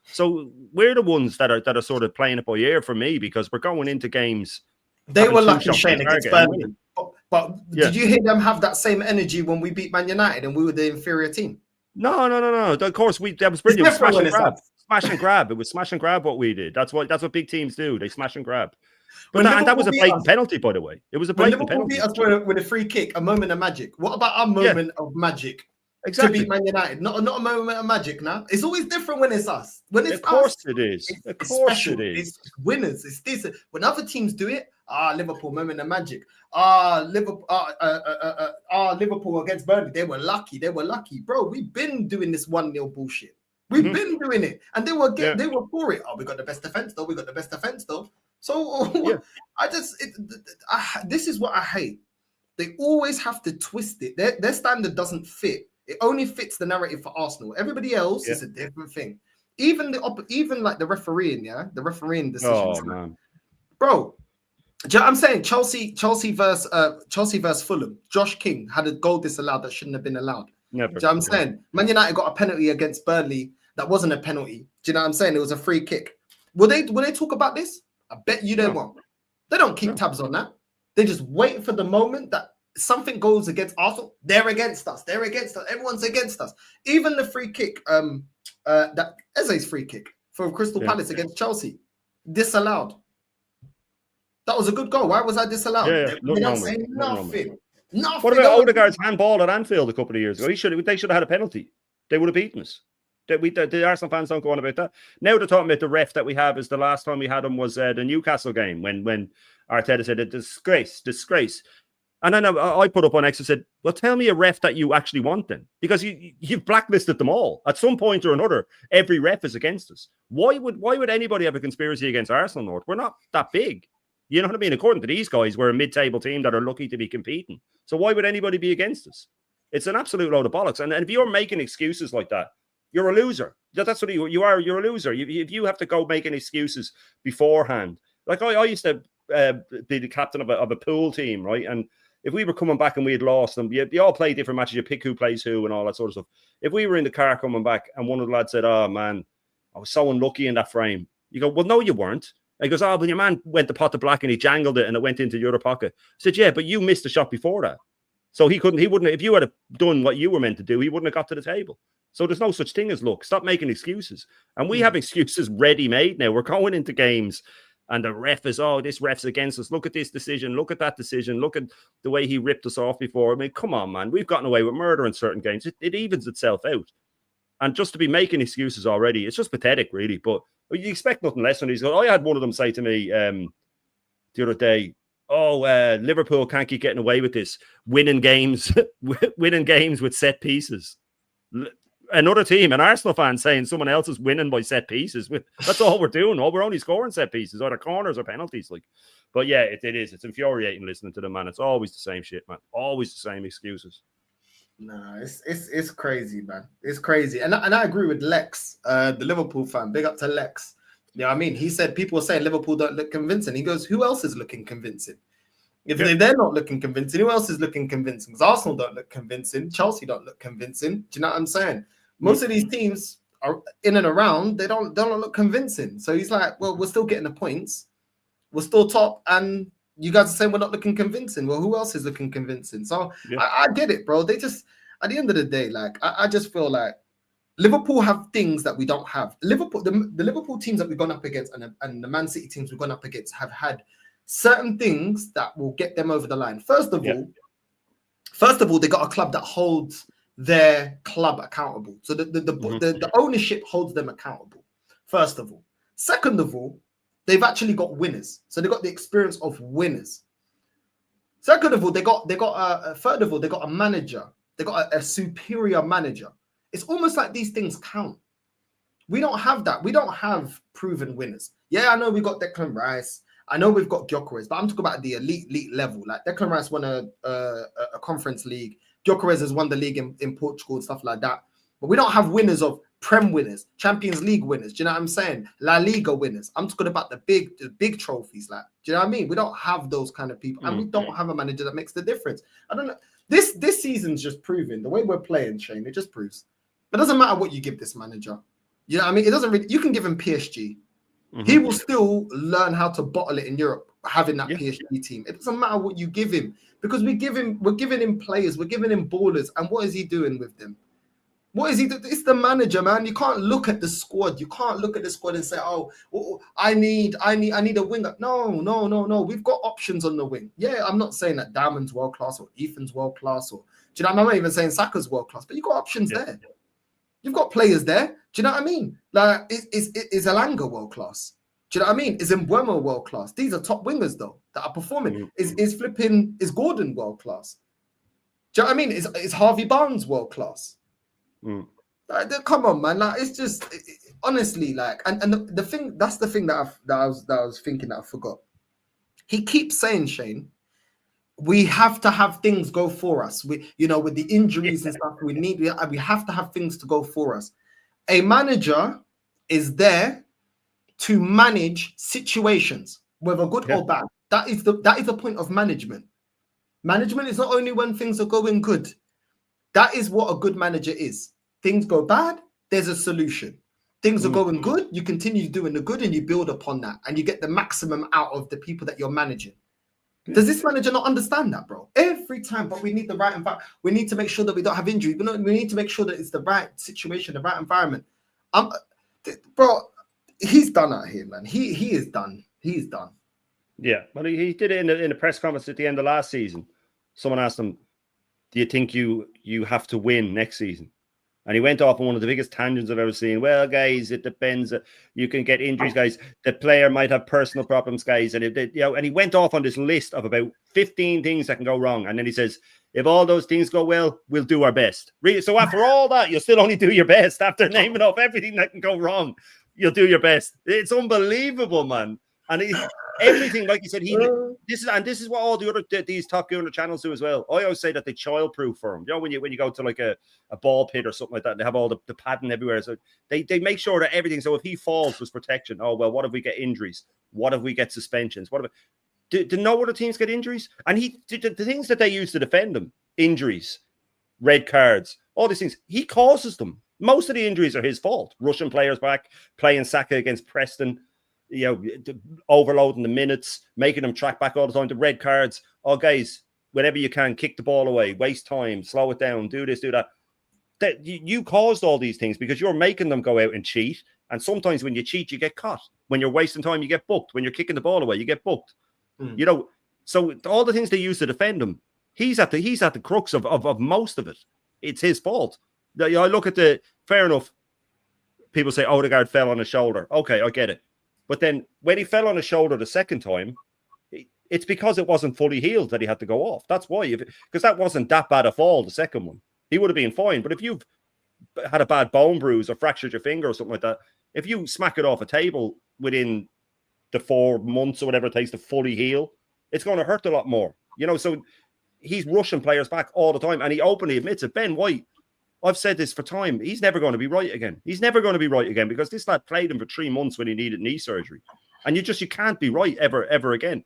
So we're the ones that are sort of playing it by ear for me, because we're going into games. They were lucky, Shane, against Burnley. But did you hear them have that same energy when we beat Man United and we were the inferior team? No. Of course, that was brilliant. Smash and grab. Smash and grab. It was smash and grab what we did. That's what big teams do. They smash and grab. But that was a blatant penalty, by the way. It was a blatant penalty. Beat us with a free kick, a moment of magic. What about our moment of magic? Exactly. To beat Man United, not a moment of magic. Now it's always different when it's us. When it's of course us, it is. Of it's course special. it is. It's winners. It's this. When other teams do it, Liverpool moment of magic. Liverpool against Burnley, they were lucky. Bro, we've been doing this 1-0 bullshit. We've been doing it, and they were for it. Oh, we got the best defense though. So this is what I hate. They always have to twist it. Their standard doesn't fit. It only fits the narrative for Arsenal. Everybody else is a different thing. Even like the refereeing, the refereeing decisions. Oh man, bro. Do you know what I'm saying? Chelsea versus Fulham. Josh King had a goal disallowed that shouldn't have been allowed. Never. Do you know what I'm saying? Man United got a penalty against Burnley that wasn't a penalty. Do you know what I'm saying? It was a free kick. Will they talk about this? I bet you they won't. They don't keep tabs on that. They just wait for the moment that something goes against Arsenal. They're against us. Everyone's against us. Even the free kick, that Eze's free kick for Crystal Palace against Chelsea, disallowed. That was a good goal. Why was that disallowed? They don't say nothing. What about Odegaard's handball at Anfield a couple of years ago? They should have had a penalty. They would have beaten us. The Arsenal fans don't go on about that. Now they're talking about the ref that we have. Is the last time we had him was the Newcastle game when Arteta said a disgrace. And then I put up on X and said, well, tell me a ref that you actually want then. Because you've blacklisted them all. At some point or another, every ref is against us. Why would anybody have a conspiracy against Arsenal North? We're not that big. You know what I mean? According to these guys, we're a mid-table team that are lucky to be competing. So why would anybody be against us? It's an absolute load of bollocks. And if you're making excuses like that, you're a loser. That's what you are. You're a loser. If you have to go making excuses beforehand. Like I used to be the captain of a pool team, right? And if we were coming back and we had lost them, you all play different matches. You pick who plays who and all that sort of stuff. If we were in the car coming back and one of the lads said, oh, man, I was so unlucky in that frame. You go, well, no, you weren't. And he goes, oh, but your man went to pot the black and he jangled it and it went into your other pocket. I said, yeah, but you missed the shot before that. So he wouldn't, if you had done what you were meant to do, he wouldn't have got to the table. So there's no such thing as luck. Stop making excuses. And we have excuses ready-made now. We're going into games and the ref is, oh, this ref's against us. Look at this decision. Look at that decision. Look at the way he ripped us off before. I mean, come on, man. We've gotten away with murder in certain games. It evens itself out. And just to be making excuses already, it's just pathetic, really. But you expect nothing less when he's going. I had one of them say to me the other day, Liverpool can't keep getting away with this, winning games with set pieces. Another team, an Arsenal fan, saying someone else is winning by set pieces. That's all we're doing. We're only scoring set pieces, or the corners or penalties. But yeah, it is. It's infuriating listening to them, man. It's always the same shit, man. Always the same excuses. No, it's crazy, man. It's crazy, and I agree with Lex, the Liverpool fan. Big up to Lex. You know what I mean? He said people are saying Liverpool don't look convincing. He goes, who else is looking convincing? If they're not looking convincing, who else is looking convincing? Because Arsenal don't look convincing. Chelsea don't look convincing. Do you know what I'm saying? Most of these teams are in and around. They don't look convincing. So he's like, well, we're still getting the points. We're still top. And you guys are saying we're not looking convincing. Well, who else is looking convincing? So I get it, bro. They just, at the end of the day, like, I just feel like Liverpool have things that we don't have. The Liverpool teams that we've gone up against and the Man City teams we've gone up against have had certain things that will get them over the line. First of all, they got a club that holds their club accountable. So the ownership holds them accountable, first of all. Second of all, they've actually got winners. So they've got the experience of winners. Second of all, they got third of all, they got a manager. They got a superior manager. It's almost like these things count. We don't have that. We don't have proven winners. Yeah, I know we got Declan Rice. I know we've got Gyökeres, but I'm talking about the elite level. Like Declan Rice won a conference league. Gyökeres has won the league in Portugal and stuff like that. But we don't have winners of Prem winners, Champions League winners. Do you know what I'm saying? La Liga winners. I'm talking about the big trophies. Like, do you know what I mean? We don't have those kind of people, and we don't have a manager that makes the difference. I don't know. This season's just proving the way we're playing, Shane. It just proves. It doesn't matter what you give this manager. You know what I mean? It doesn't really. You can give him PSG. He will still learn how to bottle it in Europe, having that PSG team. It doesn't matter what you give him because we're giving him players, we're giving him ballers, and what is he doing with them? What is he? It's the manager, man. You can't look at the squad. You can't look at the squad and say, "Oh, I need a winger." No. We've got options on the wing. Yeah, I'm not saying that Diamond's world class or Ethan's world class, or do you know? I'm not even saying Saka's world class, but you've got options there. You've got players there. Do you know what I mean? Like, is Elanga world class? Do you know what I mean? Is Mbeumo world class? These are top wingers though that are performing. Is Gordon world class? Do you know what I mean? Is Harvey Barnes world class? Like, come on, man! Like, it's just honestly, like, and the thing that's the thing that I was thinking that I forgot. He keeps saying, Shane, we have to have things go for us. We, with the injuries and stuff, we have to have things to go for us. A manager is there to manage situations, whether good or bad. That is the point of management. Management is not only when things are going good. That is what a good manager is. Things go bad, there's a solution. Things are going good, you continue doing the good and you build upon that and you get the maximum out of the people that you're managing. Does this manager not understand that, bro? Every time, but we need the right environment. We need to make sure that we don't have injuries. We need to make sure that it's the right situation, the right environment. Bro, he's done out here, man. He is done. He's done. Yeah, well, he did it in the press conference at the end of last season. Someone asked him, "Do you think you have to win next season?" And he went off on one of the biggest tangents I've ever seen. Well, guys, it depends. You can get injuries, guys. The player might have personal problems, guys. And and he went off on this list of about 15 things that can go wrong. And then he says, if all those things go well, we'll do our best. Really? So after all that, you'll still only do your best. After naming off everything that can go wrong, you'll do your best. It's unbelievable, man. And everything, like you said, this is what all the other these top gunner channels do as well. I always say that they childproof for him. You know, when you go to like a ball pit or something like that, and they have all the padding everywhere. So they make sure that everything. So if he falls, there's protection. Oh well, what if we get injuries? What if we get suspensions? What if do no other teams get injuries? And the things that they use to defend him, injuries, red cards, all these things, he causes them. Most of the injuries are his fault. Rushing players back, playing Saka against Preston. Overloading the minutes, making them track back all the time, the red cards. Oh, guys, whenever you can, kick the ball away, waste time, slow it down, do this, do that. You caused all these things because you're making them go out and cheat. And sometimes when you cheat, you get caught. When you're wasting time, you get booked. When you're kicking the ball away, you get booked. So all the things they use to defend him, he's at the crux of most of it. It's his fault. I look at fair enough. People say Odegaard fell on his shoulder. Okay, I get it. But then when he fell on his shoulder the second time, it's because it wasn't fully healed that he had to go off. That's why, because that wasn't that bad a fall, the second one. He would have been fine. But if you've had a bad bone bruise or fractured your finger or something like that, if you smack it off a table within the 4 months or whatever it takes to fully heal, it's going to hurt a lot more. So he's rushing players back all the time. And he openly admits it. Ben White, I've said this for time. He's never going to be right again. He's never going to be right again because this lad played him for 3 months when he needed knee surgery. And you can't be right ever again.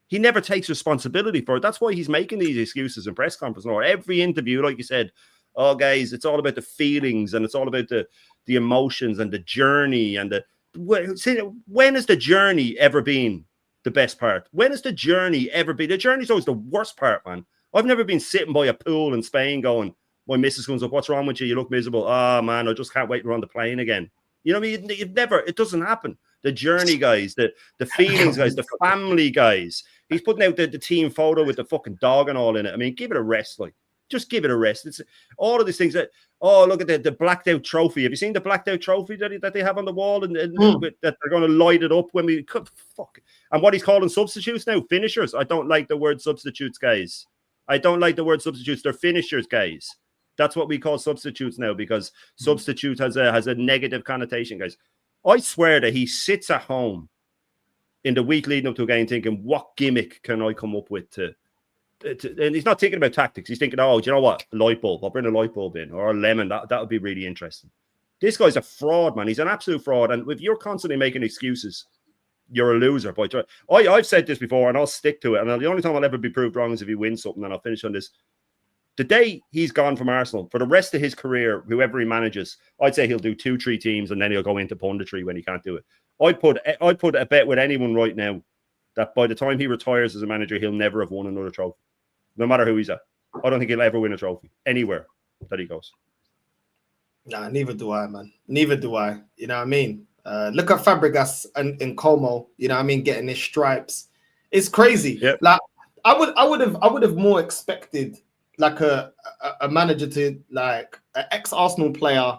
He never takes responsibility for it. That's why he's making these excuses in press conference or every interview, like you said. Oh, guys, it's all about the feelings and it's all about the emotions and the journey. And when has the journey ever been the best part? When has the journey ever been? The journey's always the worst part, man. I've never been sitting by a pool in Spain going, my missus comes up, what's wrong with you? You look miserable. Oh, man, I just can't wait to run the plane again. You know what I mean? It doesn't happen. The journey, guys, the feelings, guys, the family, guys. He's putting out the team photo with the fucking dog and all in it. I mean, give it a rest, like. Just give it a rest. It's all of these things that oh, look at the blacked out trophy. Have you seen the blacked out trophy that they have on the wall and that they're going to light it up when we fuck? And what he's calling substitutes now, finishers. I don't like the word substitutes, guys. I don't like the word substitutes. They're finishers, guys. That's what we call substitutes now because substitute has a negative connotation, guys. I swear that he sits at home in the week leading up to a game thinking, what gimmick can I come up with to and he's not thinking about tactics. He's thinking, oh, do you know what? A light bulb. I'll bring a light bulb in or a lemon. That would be really interesting. This guy's a fraud, man. He's an absolute fraud. And if you're constantly making excuses, you're a loser. But I've said this before and I'll stick to it. And the only time I'll ever be proved wrong is if he wins something. And I'll finish on this. The day he's gone from Arsenal, for the rest of his career, whoever he manages, I'd say he'll do 2-3 teams and then he'll go into punditry when he can't do it. I'd put a bet with anyone right now that by the time he retires as a manager, he'll never have won another trophy. No matter who he's at. I don't think he'll ever win a trophy anywhere that he goes. Nah, neither do I, man. Neither do I. You know what I mean? Look at Fabregas and Como, you know what I mean, getting his stripes. It's crazy. Yep. Like I would have more expected like a manager to like an ex-Arsenal player.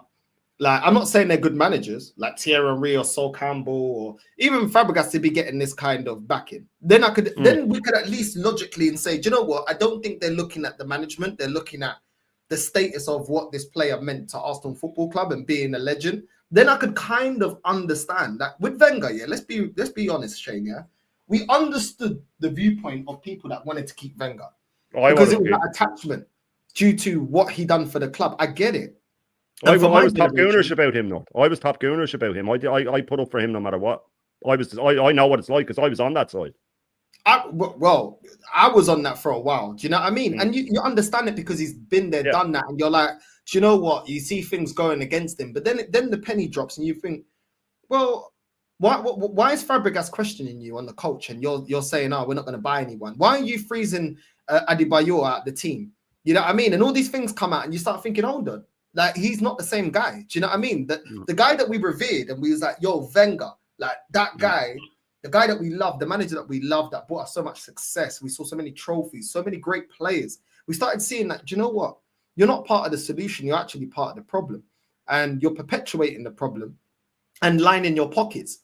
Like, I'm not saying they're good managers, like Thierry Henry or Sol Campbell or even Fabregas to be getting this kind of backing. Then then we could at least logically and say, do you know what? I don't think they're looking at the management. They're looking at the status of what this player meant to Arsenal Football Club and being a legend. Then I could kind of understand that with Wenger. Yeah, let's be honest, Shane. Yeah, we understood the viewpoint of people that wanted to keep Wenger because it was that attachment due to what he done for the club. I get it. I was top goonerish about him, though. I was top goonerish about him. I put up for him no matter what. I know what it's like because I was on that side. I was on that for a while. Do you know what I mean? And you understand it because he's been there, done that, and you're like, do you know what? You see things going against him, but then the penny drops, and you think, well, why is Fabregas questioning you on the coach, and you're saying, oh, we're not going to buy anyone? Why are you freezing Adebayor out the team? You know what I mean? And all these things come out, and you start thinking, hold on. Like, he's not the same guy. Do you know what I mean? The guy that we revered and we was like, yo, Wenger, like that guy, the guy that we loved, the manager that we loved, that brought us so much success. We saw so many trophies, so many great players. We started seeing that, do you know what? You're not part of the solution. You're actually part of the problem. And you're perpetuating the problem and lining your pockets.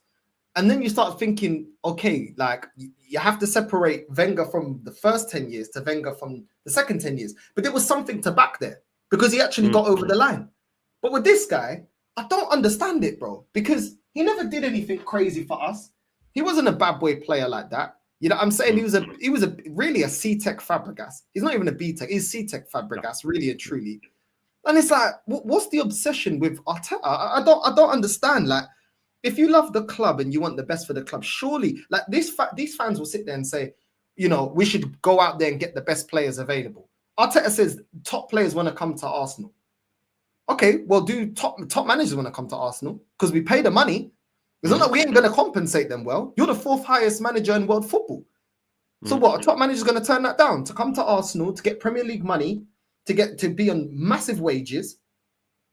And then you start thinking, okay, like you have to separate Wenger from the first 10 years to Wenger from the second 10 years. But there was something to back there. Because he actually got over the line. But with this guy, I don't understand it, bro. Because he never did anything crazy for us. He wasn't a bad boy player like that. You know what I'm saying? He was a really a C-Tech Fabregas. He's not even a B-Tech. He's C-Tech Fabregas, really and truly. And it's like, what's the obsession with Arteta? I don't understand. Like, if you love the club and you want the best for the club, surely, like these fans will sit there and say, you know, we should go out there and get the best players available. Arteta says top players want to come to Arsenal. Okay, well, do top managers want to come to Arsenal? Because we pay the money. It's not like we ain't going to compensate them well. You're the fourth highest manager in world football. So what? A top manager is going to turn that down to come to Arsenal to get Premier League money, to be on massive wages.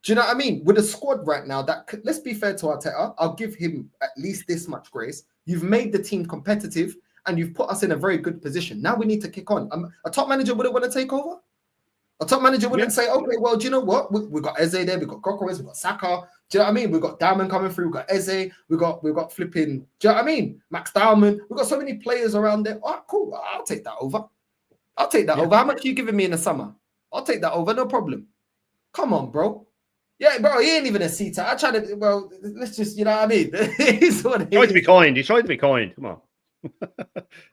Do you know what I mean? With a squad right now, let's be fair to Arteta. I'll give him at least this much grace. You've made the team competitive. And you've put us in a very good position. Now we need to kick on. A top manager wouldn't want to take over. A top manager wouldn't say, okay, well, do you know what? We've got Eze there, we've got Gokares, we've got Saka. Do you know what I mean? We've got Diamond coming through, we've got Eze, we've got flipping, do you know what I mean? Max Diamond. We've got so many players around there. Oh, cool. I'll take that over. Over. How much are you giving me in the summer? I'll take that over, no problem. Come on, bro. Yeah, bro, he ain't even a C-Tech. I try to, well, let's just, you know what I mean? He's what he tried to be kind. He tried to be kind. Come on.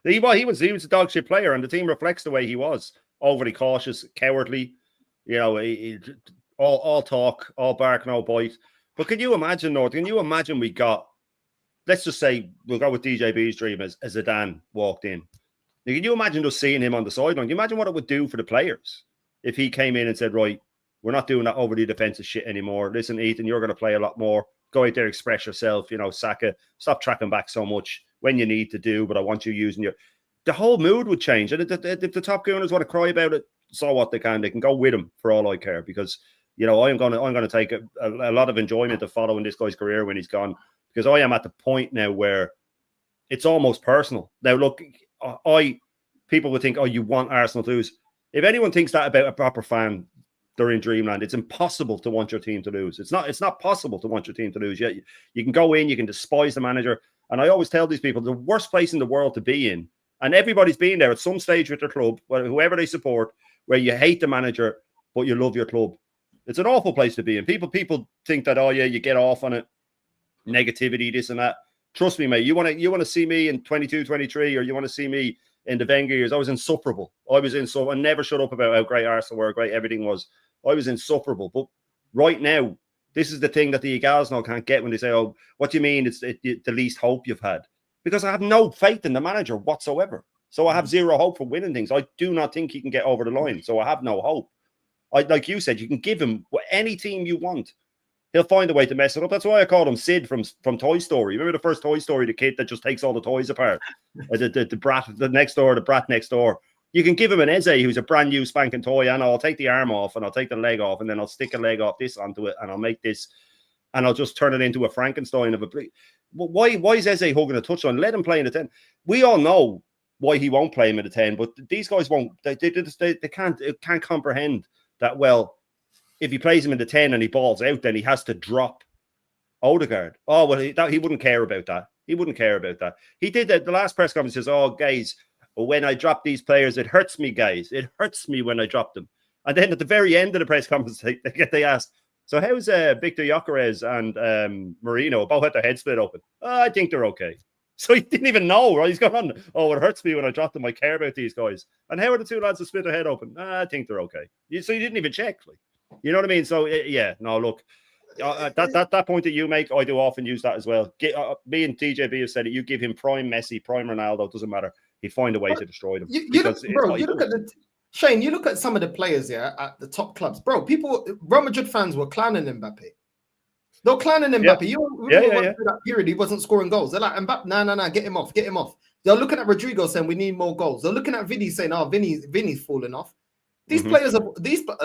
he was a dog shit player, and the team reflects the way he was. Overly cautious, cowardly, you know, all talk, all bark, no bite. But can you imagine, North? Can you imagine we got, let's just say we'll go with DJB's dream as Zidane walked in. Now, can you imagine us seeing him on the sideline? Can you imagine what it would do for the players if he came in and said, right, we're not doing that overly defensive shit anymore. Listen, Ethan, you're going to play a lot more. Go out there, express yourself. You know, Saka, stop tracking back so much when you need to do, but I want you using your... The whole mood would change. And if the top gooners want to cry about it, so what, they can go with him for all I care, because, you know, I'm going to take a lot of enjoyment of following this guy's career when he's gone, because I am at the point now where it's almost personal. Now, look, people would think, oh, you want Arsenal to lose. If anyone thinks that about a proper fan, they're in dreamland. It's impossible to want your team to lose. It's not possible to want your team to lose. You can go in, you can despise the manager. And I always tell these people, the worst place in the world to be in, and everybody's been there at some stage with their club, whoever they support, where you hate the manager, but you love your club. It's an awful place to be in. People think that, oh yeah, you get off on it, negativity, this and that. Trust me, mate, you want to see me in 22, 23, or you want to see me in the Wenger years, I was insufferable. I never shut up about how great Arsenal were, how great everything was. I was insufferable. But right now, this is the thing that the Egals now can't get when they say, oh, what do you mean it's the least hope you've had? Because I have no faith in the manager whatsoever. So I have zero hope for winning things. I do not think he can get over the line. So I have no hope. Like you said, you can give him any team you want. He'll find a way to mess it up. That's why I called him Sid from Toy Story. Remember the first Toy Story, the kid that just takes all the toys apart? the brat next door. You can give him an Eze who's a brand new spanking toy, and I'll take the arm off and I'll take the leg off, and then I'll stick a leg off this onto it, and I'll make this, and I'll just turn it into a Frankenstein of a. Why is Eze hugging a touchline? Let him play in the 10. We all know why he won't play him in the 10, but these guys won't. They can't comprehend that. Well, if he plays him in the 10 and he balls out, then he has to drop Odegaard. Oh, well, he wouldn't care about that. He wouldn't care about that. He did that. The last press conference says, oh, guys, when I drop these players, it hurts me, guys. It hurts me when I drop them. And then at the very end of the press conference, they asked, so how's Victor Gyökeres and Marino? Both had their heads split open. Oh, I think they're okay. So he didn't even know, right? He's gone on, oh, it hurts me when I drop them. I care about these guys. And how are the two lads that split their head open? I think they're okay. So you didn't even check. Like, you know what I mean? So, yeah, no, look, that point that you make, I do often use that as well. Me and TJB have said it. You give him prime Messi, prime Ronaldo, doesn't matter. He'd find a way to destroy them. You look at Shane, you look at some of the players here at the top clubs. Bro, Real Madrid fans were clowning Mbappe. They're clowning Mbappe. Yeah. Through that period, he wasn't scoring goals. They're like, Mbappe, no, get him off. They're looking at Rodrigo saying we need more goals. They're looking at Vinny saying, oh, Vinny's falling off. These players a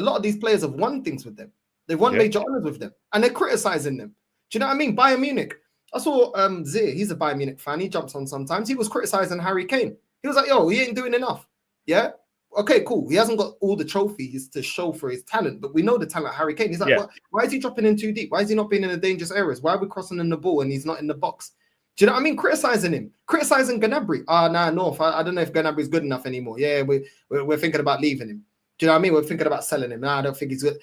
lot of these players have won things with them. They've won major honors with them, and they're criticizing them. Do you know what I mean? Bayern Munich. I saw Zir, he's a Bayern Munich fan. He jumps on sometimes. He was criticizing Harry Kane. He was like, yo, he ain't doing enough. Yeah. Okay, cool. He hasn't got all the trophies to show for his talent, but we know the talent of Harry Kane. He's like, why is he dropping in too deep? Why is he not being in the dangerous areas? Why are we crossing in the ball and he's not in the box? Do you know what I mean? Criticizing him, criticizing Gnabry. North. I don't know if Gnabry's good enough anymore. Yeah, we're thinking about leaving him. Do you know what I mean? We're thinking about selling him. I don't think he's good.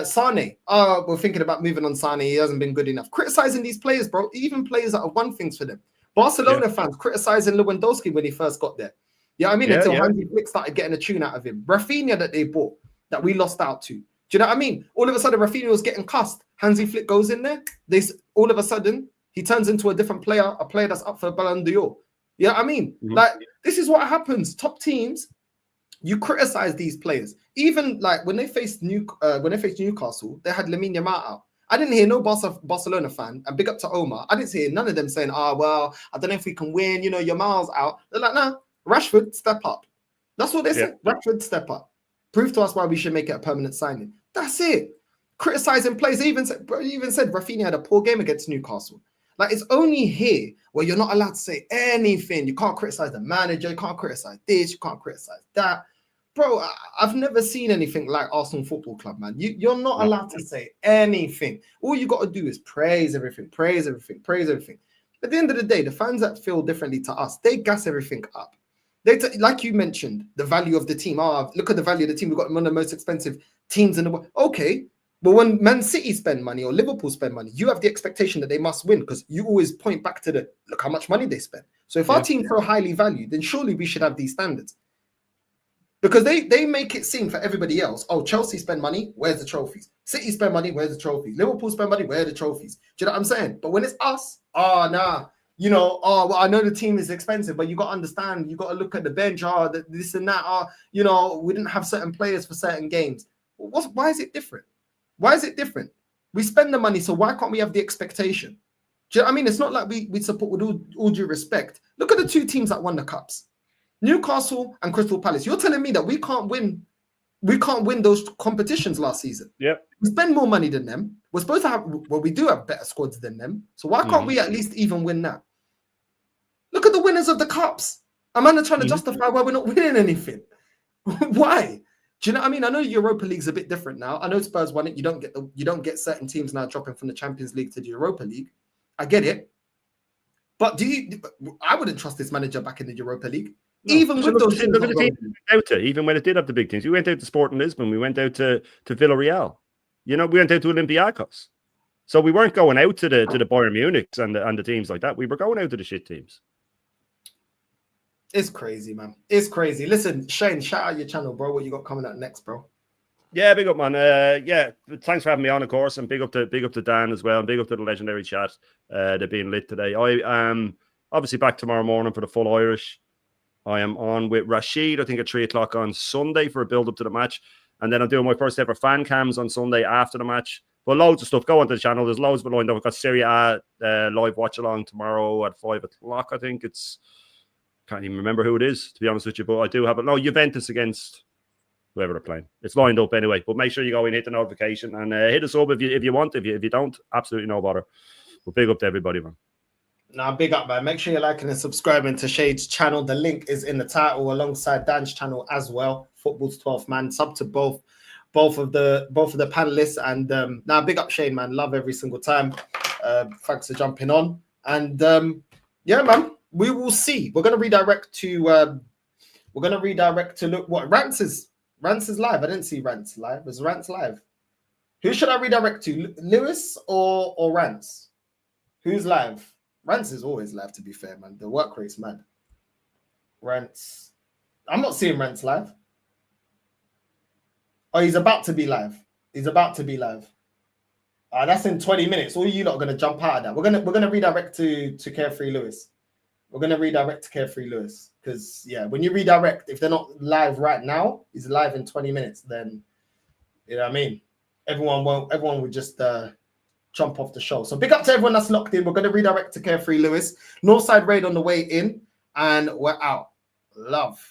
Sane. We're thinking about moving on Sane. He hasn't been good enough. Criticizing these players, bro. Even players that have won things for them. Barcelona fans criticizing Lewandowski when he first got there. Yeah, I mean, until Hansi Flick started getting a tune out of him. Rafinha that they bought, that we lost out to. Do you know what I mean? All of a sudden, Rafinha was getting cussed. Hansi Flick goes in there. All of a sudden, he turns into a different player, a player that's up for Ballon d'Or. You know what I mean? Like, this is what happens. Top teams, you criticize these players. Even like when they faced Newcastle, they had Lamine Yamal out. I didn't hear no Barcelona fan, and big up to Omar. I didn't hear none of them saying, well, I don't know if we can win. You know, Yamal's out. They're like, nah. Rashford, step up. That's what they said. Rashford, step up. Prove to us why we should make it a permanent signing. That's it. Criticizing players. They even said Rafinha had a poor game against Newcastle. Like, it's only here where you're not allowed to say anything. You can't criticize the manager. You can't criticize this. You can't criticize that. Bro, I've never seen anything like Arsenal Football Club, man. You're not allowed to say anything. All you got to do is praise everything. At the end of the day, the fans that feel differently to us, they gas everything up. Like you mentioned, the value of the team. Look at the value of the team. We've got one of the most expensive teams in the world. Okay, but when Man City spend money or Liverpool spend money, you have the expectation that they must win because you always point back to look how much money they spend. So if our team's so highly valued, then surely we should have these standards. Because they make it seem for everybody else, Chelsea spend money, where's the trophies? City spend money, where's the trophies? Liverpool spend money, where are the trophies? Do you know what I'm saying? But when it's us, nah. You know, well, I know the team is expensive, but you got to understand, you got to look at the bench, this and that, you know, we didn't have certain players for certain games. Why is it different? Why is it different? We spend the money, so why can't we have the expectation? Do you know what I mean? It's not like we support with all due respect. Look at the two teams that won the cups. Newcastle and Crystal Palace. You're telling me that we can't win those competitions last season. Yeah. We spend more money than them. We're supposed to we do have better squads than them. So why can't we at least even win that? Look at the winners of the cups. I'm not trying to justify why we're not winning anything. Why? Do you know what I mean? I know Europa League's a bit different now. I know Spurs won it. You don't get certain teams now dropping from the Champions League to the Europa League. I get it. But I wouldn't trust this manager back in the Europa League. No. Even with those teams. Look at the team we went out to, even when it did have the big teams. We went out to Sporting Lisbon. We went out to Villarreal. You know, we went out to Olympiacos. So we weren't going out to the Bayern Munichs and the teams like that. We were going out to the shit teams. It's crazy, man. It's crazy. Listen, Shane, shout out your channel, bro. What you got coming out next, bro? Yeah, big up, man. Yeah, thanks for having me on, of course, and big up to Dan as well, and big up to the legendary chat. They're being lit today. I am obviously back tomorrow morning for the full Irish. I am on with Rashid, I think at 3:00 on Sunday for a build up to the match, and then I'm doing my first ever fan cams on Sunday after the match. But loads of stuff. Go onto the channel. There's loads of lined up. I've got Serie A live watch along tomorrow at 5:00. I think can't even remember who it is, to be honest with you, but I do have it. No, Juventus against whoever they're playing. It's lined up anyway, but make sure you go in, hit the notification, and hit us up if you want. If you don't, absolutely no bother. But big up to everybody, man. Nah, big up, man. Make sure you're liking and subscribing to Shade's channel. The link is in the title alongside Dan's channel as well. Football's 12th man. Sub to both of the panelists. And now big up Shane, man. Love every single time. Thanks for jumping on. And yeah, man, we will see. We're gonna redirect to look what Rants is live. I didn't see Rants live. Was Rants live? Who should I redirect to? Lewis or Rants? Who's live? Rants is always live, to be fair, man. The work rate's mad. Rants. I'm not seeing Rants live. Oh, he's about to be live. That's in 20 minutes. All you lot are gonna jump out of that. We're gonna redirect to Carefree Lewis. Because yeah, when you redirect, if they're not live right now, he's live in 20 minutes, then you know what I mean? Everyone would just jump off the show. So big up to everyone that's locked in. We're going to redirect to Carefree Lewis. Northside Raid on the way in, and we're out. Love.